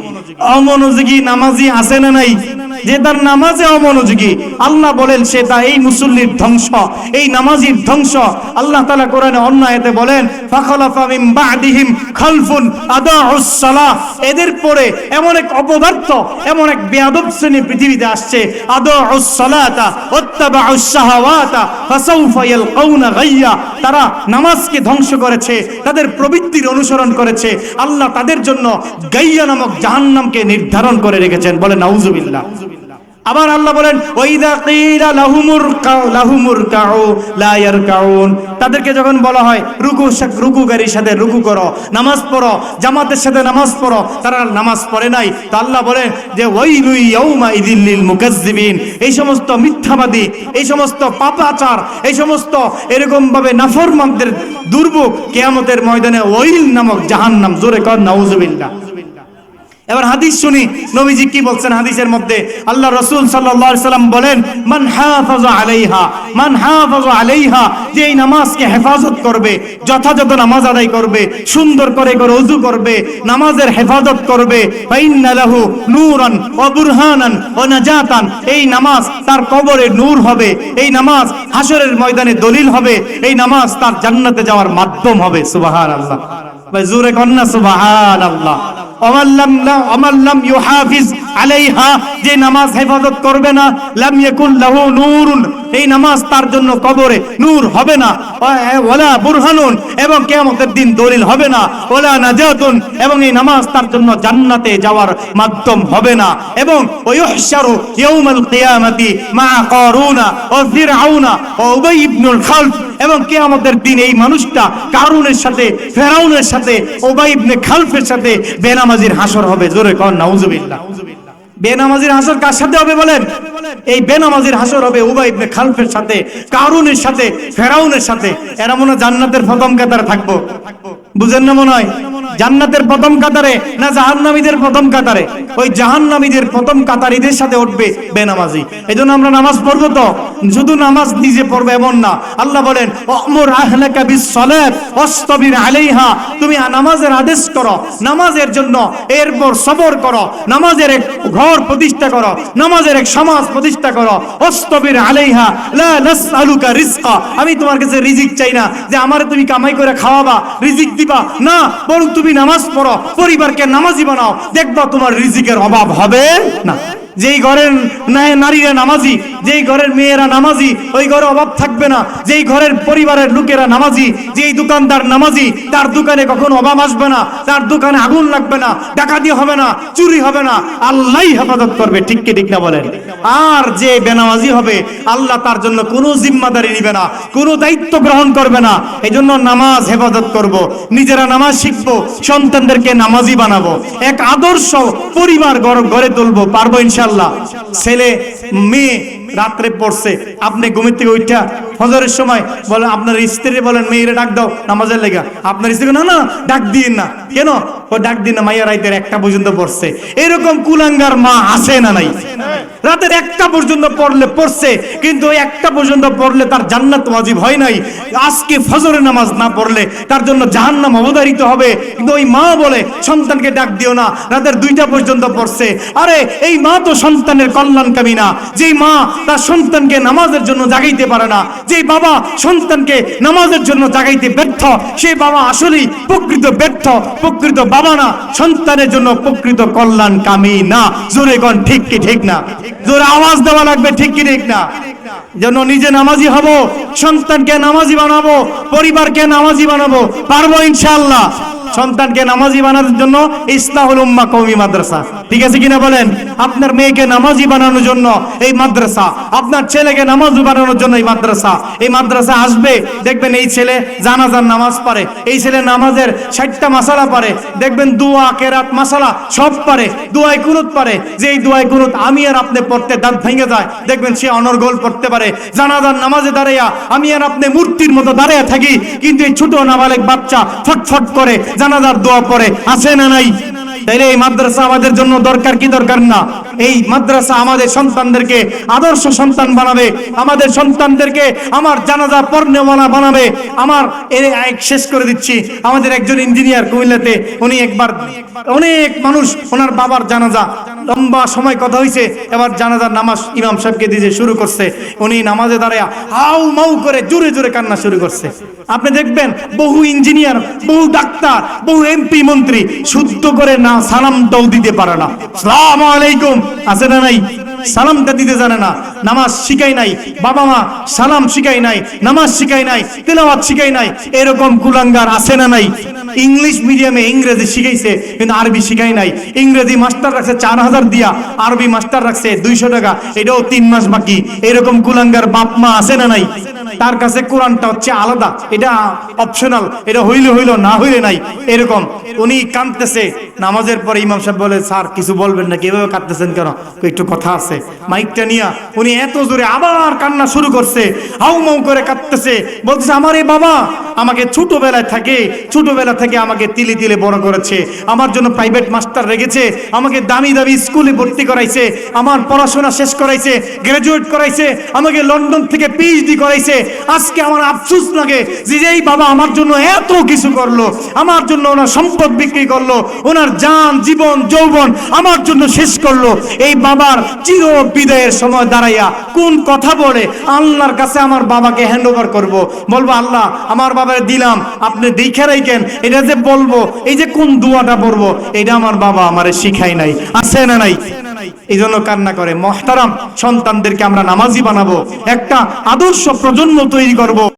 অমনোযোগী নামাজি আছে না নাই? যে তার নামাজে অমনোযোগী, আল্লাহ বলেন সে তা এই মুসল্লির ধ্বংস, এই নামাজির ধ্বংস। আল্লাহ তাআলা কোরআনে অন্য আয়াতে বলেন ফাখালাফা মিন বা'দিহিম খালফুন আদাউস সালাহ। এদের পরে এমন এক অপদার্থ, এমন এক বেয়াদব শ্রেণী পৃথিবীতে আসছে, আদাউস সালাতা ওয়াত্তাবাউস শাহাওয়াতা ফাসাউফা ইয়ালকাউনা গায়্যা। তারা নামাজকে ধ্বংস করেছে, তাদের প্রবৃত্তির অনুসরণ করেছে। আল্লাহ তাদের জন্য গায়্যা নামক জাহান্নামকে নির্ধারণ করে রেখেছেন। বলে নাউজুবিল্লাহ। আবার আল্লাহ বলেন ওয়াইদা কিলা লাহুমুর কাউ লা ইয়ারকাউন। তাদেরকে যখন বলা হয় রুকুকারীর সাথে রুকু করো, নামাজ পড়ো, জামাতের সাথে নামাজ পড়ো, তারা নামাজ পড়ে নাই। তো আল্লাহ বলেন যে ওয়াইলু ইয়াউমা ইযিল লিল মুকাজ্জিবিন। এই সমস্ত মিথ্যাবাদী, এই সমস্ত পাপাচার, এই সমস্ত এরকম ভাবে নাফরমানদের দুর্ভোগ কিয়ামতের ময়দানে ওয়াইল নামক জাহান্নাম। জোরে কর নাউজুবিল্লাহ। এবার হাদিস শুনি, নবীজি কি বলছেন হাদিসের মধ্যে। আল্লাহ রাসূল সাল্লাল্লাহু আলাইহি সাল্লাম বলেন মান হাফাযা আলাইহা, মান হাফাযা আলাইহা, যে এই নামাজকে হেফাজত করবে, যথাযথ নামাজ আদায় করবে, সুন্দর করে ওযু করবে, নামাজের হেফাজত করবে, ফাইন্না লাহু নূরান ওয়া বুরহানান ওয়া নাজাতান। এই নামাজ তার কবরে নূর হবে, এই নামাজ হাসরের ময়দানে দলিল হবে, এই নামাজ তার জান্নাতে যাওয়ার মাধ্যম হবে। সুবহানাল্লাহ। ভাই জোরে কন্না সুবহানাল্লাহ। ওমাল্লাম ইউহাফিজ আলাইহা, যে নামাজ হেফাজত করবে না, লাম ইয়াকুন লাহু নূরুন, এই নামাজ তার জন্য কবরে নূর হবে না, ওয়ালা বুরহানুন, এবং কিয়ামতের দিন দলিল হবে না, ওয়ালা নাজাতুন, এবং এই নামাজ তার জন্য জান্নাতে যাওয়ার মাধ্যম হবে না। এবং ওয়ুহশারু ইয়াউমাল কিয়ামাতি মা কারুনা ওয়া ফিরআউনা ওয়া উবাই ইবনুল খালফ, এবং কিয়ামতের দিন এই মানুষটা কারুনের সাথে, ফেরাউনের সাথে, উবাই ইবনে খালফের সাথে বেনামাজির হাসর হবে। জোরে কর নাউজুবিল্লাহ। বেনামাজির হাসর কার সাথে হবে বলেন? এই বেনামাজির হাসর হবে উবাই ইবনে খালফের সাথে, কারুনের সাথে, ফেরাউনের সাথে। এরা মনে জান্নাতের প্রথম কাতারে থাকবো, বুঝেন না মনে হয়? জান্নাতের প্রথম কাতারে না জাহান্নামীদের প্রথম কাতারে? ওই জাহান্নামীদের প্রথম কাতারীদের সাথে উঠবে বেনামাজি। এজন্য আমরা নামাজ পড়বো তো শুধু নামাজ নিজে পড়বে এমন না। আল্লাহ বলেন ওয়ামুর আহলাকা বিসসালাত ওয়াসতাবির আলাইহা, তুমি নামাজের আদেশ করো নামাজের জন্য, এরপর সবর করো, নামাজের এক ঘর প্রতিষ্ঠা করো, নামাজের এক সমাজ প্রতিষ্ঠা করো। ওয়াসতাবির আলাইহা লা নাসআলুকা রিজকা, আমি তোমার কাছে রিজিক চাই না যে আমারে তুমি কামাই করে খাওয়াবা রিজিক দিবা, না, বরং তুমি নামাজ পড়ো, পরিবারকে নামাজি বানাও, দেখবা তোমার রিজিকের অভাব হবে না। যেই ঘরের নারীরা নামাজি, যেই ঘরের মেয়েরা নামাজি, ওই ঘরে অভাব থাকবে না। যেই ঘরের পরিবারের লোকেরা নামাজি, যেই দোকানদার নামাজি, তার দোকানে কখনো অভাব আসবে না, তার দোকানে আগুন লাগবে না, ডাকাতি হবে না, চুরি হবে না, আল্লাহই হেফাজত করবে। ঠিক কি ঠিক না বলেন? আর যে বেনামাজি হবে আল্লাহ তার জন্য কোনো জিম্মাদারি নিবে না, কোনো দায়িত্ব গ্রহণ করবে না। এই জন্য নামাজ হেফাজত করব, নিজেরা নামাজ শিখবো, সন্তানদেরকে নামাজি বানাবো, এক আদর্শ পরিবার গড়ে তুলবো। পারবো ইনশাআল্লাহ। ছেলে মেয়ে রাত্রে পড়ছে, আপনি ঘুমের থেকে উঠা ফজরের সময় বলেন আপনার স্ত্রী বলেন মেয়েরে ডাক দাও নামাজের লেগা, আপনার স্ত্রী না না ডাক দিন না, কেন? ও ডাক দিন না, মাইয়া রাতের 1টা পর্যন্ত পড়ছে। এরকম কুলাঙ্গার মা আছে না নাই? রাতের 1টা পর্যন্ত পড়ছে, কিন্তু ওই 1টা পর্যন্ত পড়লে তার জান্নাত ওয়াজিব হয় নাই। আজকে ফজরের নামাজ না পড়লে তার জন্য জাহান্নাম অবধারিত হবে। কিন্তু ওই মা বলে সন্তানকে ডাক দিও না, রাতের 2টা পর্যন্ত পড়ছে। আরে এই মা তো সন্তানের কল্যাণকামী না। যেই মা তার সন্তানকে নামাজের জন্য জাগাইতে পারে না, যেই বাবা সন্তানকে নামাজের জন্য জাগাইতে ব্যর্থ, সেই বাবা আসলেই প্রকৃত ব্যর্থ, প্রকৃত বাবা না, সন্তানের জন্য প্রকৃত কল্যাণকামী না। জোরে কোন ঠিক কি ঠিক না? জোরে আওয়াজ দেওয়া লাগবে, ঠিক কি ঠিক না? যেন নিজে নামাজি হব, সন্তানকে নামাজি বানাবো, পরিবারকে নামাজি বানাবো। পারবো ইনশাআল্লাহ। সন্তানকে নামাজি বানানোর জন্য ইসলাহুল উম্মাহ কওমি মাদ্রাসা, ঠিক আছে কিনা বলেন? আপনার মেয়েকে নামাজি বানানোর জন্য এই মাদ্রাসা, আপনার ছেলেকে নামাজি বানানোর জন্য এই মাদ্রাসা। এই মাদ্রাসা আসবে, দেখবেন এই ছেলে জানাজার নামাজ পারে, এই ছেলে নামাজের 60টা মাসালা পারে, দেখবেন দোয়া কেরাত মাসালা সব পারে, দোয়ায় কুনুত পারে। যে এই দোয়ায় কুনুত আমি আর আপনি পড়তে দাঁত ভেঙে যায়, দেখবেন সে অনর্গল পড়তে পারে। জানাজার নামাজে দাঁড়াইয়া আমি আর আপনি মূর্তির মতো দাঁড়িয়ে থাকি, কিন্তু এই ছোট নাবালেক বাচ্চা ফটফট করে জানাজার দোয়া পড়ে, আছে না নাই? তাইলে এই মাদ্রাসা আমাদের জন্য দরকার কি দরকার না? এই মাদ্রাসা আমাদের সন্তানদেরকে আদর্শ সন্তান বানাবে, আমাদের সন্তানদেরকে আমার জানাজা পড়নেওয়ালা বানাবে। আমার শেষ করে দিচ্ছি, আমাদের একজন ইঞ্জিনিয়ার কুমিল্লাতে, উনি একবার অনেক মানুষ ওনার বাবার জানাজা লম্বা সময় কথা হয়েছে, এবার জানাজার নামাজ ইমাম সাহেবকে দিয়ে শুরু করছে। উনি নামাজে দাঁড়ায় হাউ মাউ করে জোরে জোরে কান্না শুরু করছে। আপনি দেখবেন বহু ইঞ্জিনিয়ার, বহু ডাক্তার, বহু এমপি মন্ত্রী শুদ্ধ করে না সালামটাও দিতে পারে না। আসসালামু আলাইকুম আছে না নাই? সালামটা দিতে জানে না, নামাজ শিখাই নাই, বাবা মা সালাম শিখাই নাই, নামাজ শিখাই নাই, তেলাওয়াত শিখাই নাই। এরকম কুলাঙ্গার আছে না নাই? ইংলিশ মিডিয়ামে ইংরেজি শিখাইছে কিন্তু আরবি শিখাই নাই। ইংরেজি মাস্টার রাখছে 4000 দিয়া, আরবি মাস্টার রাখছে 200 টাকা, এটাও 3 মাস বাকি। এরকম কুলাঙ্গার বাপ মা আছে না নাই? তার কাছে কোরআনটা হচ্ছে আলাদা, এটা অপশনাল, এটা হইলে হইল না হইলে নাই। এরকম উনি কাঁদতেছে নামাজের পরে, ইমাম সাহেব বলে স্যার কিছু বলবেন না, কিভাবে কাঁদতেছেন কেন? একটু কথা আছে। মাইকটা নিয়া উনি এত জোরে আবার কান্না শুরু করছে, হাউ মাউ করে কাঁদতেছে, বলতেছে আমার এই বাবা আমাকে ছোটবেলা থেকে আমাকে তিলে তিলে বড় করেছে, আমার জন্য প্রাইভেট মাস্টার রেখেছে, আমাকে দামি দামি স্কুলে ভর্তি করাইছে, আমার পড়াশোনা শেষ করাইছে, গ্রাজুয়েট করাইছে, আমাকে লন্ডন থেকে পিএইচডি করাইছে। আজকে আমার আফসোস লাগে যে এই বাবা আমার জন্য এত কিছু করলো, আমার জন্য ওনার সম্পদ বিক্রি করলো, ওনার জান জীবন যৌবন আমার জন্য শেষ করলো। এই বাবার চির বিদায়ের সময় দাঁড়াইয়া কোন কথা বলে আল্লাহর কাছে আমার বাবাকে হ্যান্ড ওভার করবো, বলবো আল্লাহ আমার বাবারে দিলাম, আপনি দেখে রাখেন। এটা যে বলবো, এই যে কোন দোয়াটা পড়বো, এটা আমার বাবা আমারে শিখাই নাই, আছে না নাই? এই জন্য কান্না করে। মুহতারাম, সন্তানদেরকে আমরা নামাজি বানাবো, একটা আদর্শ প্রজন্ম তৈরি করব।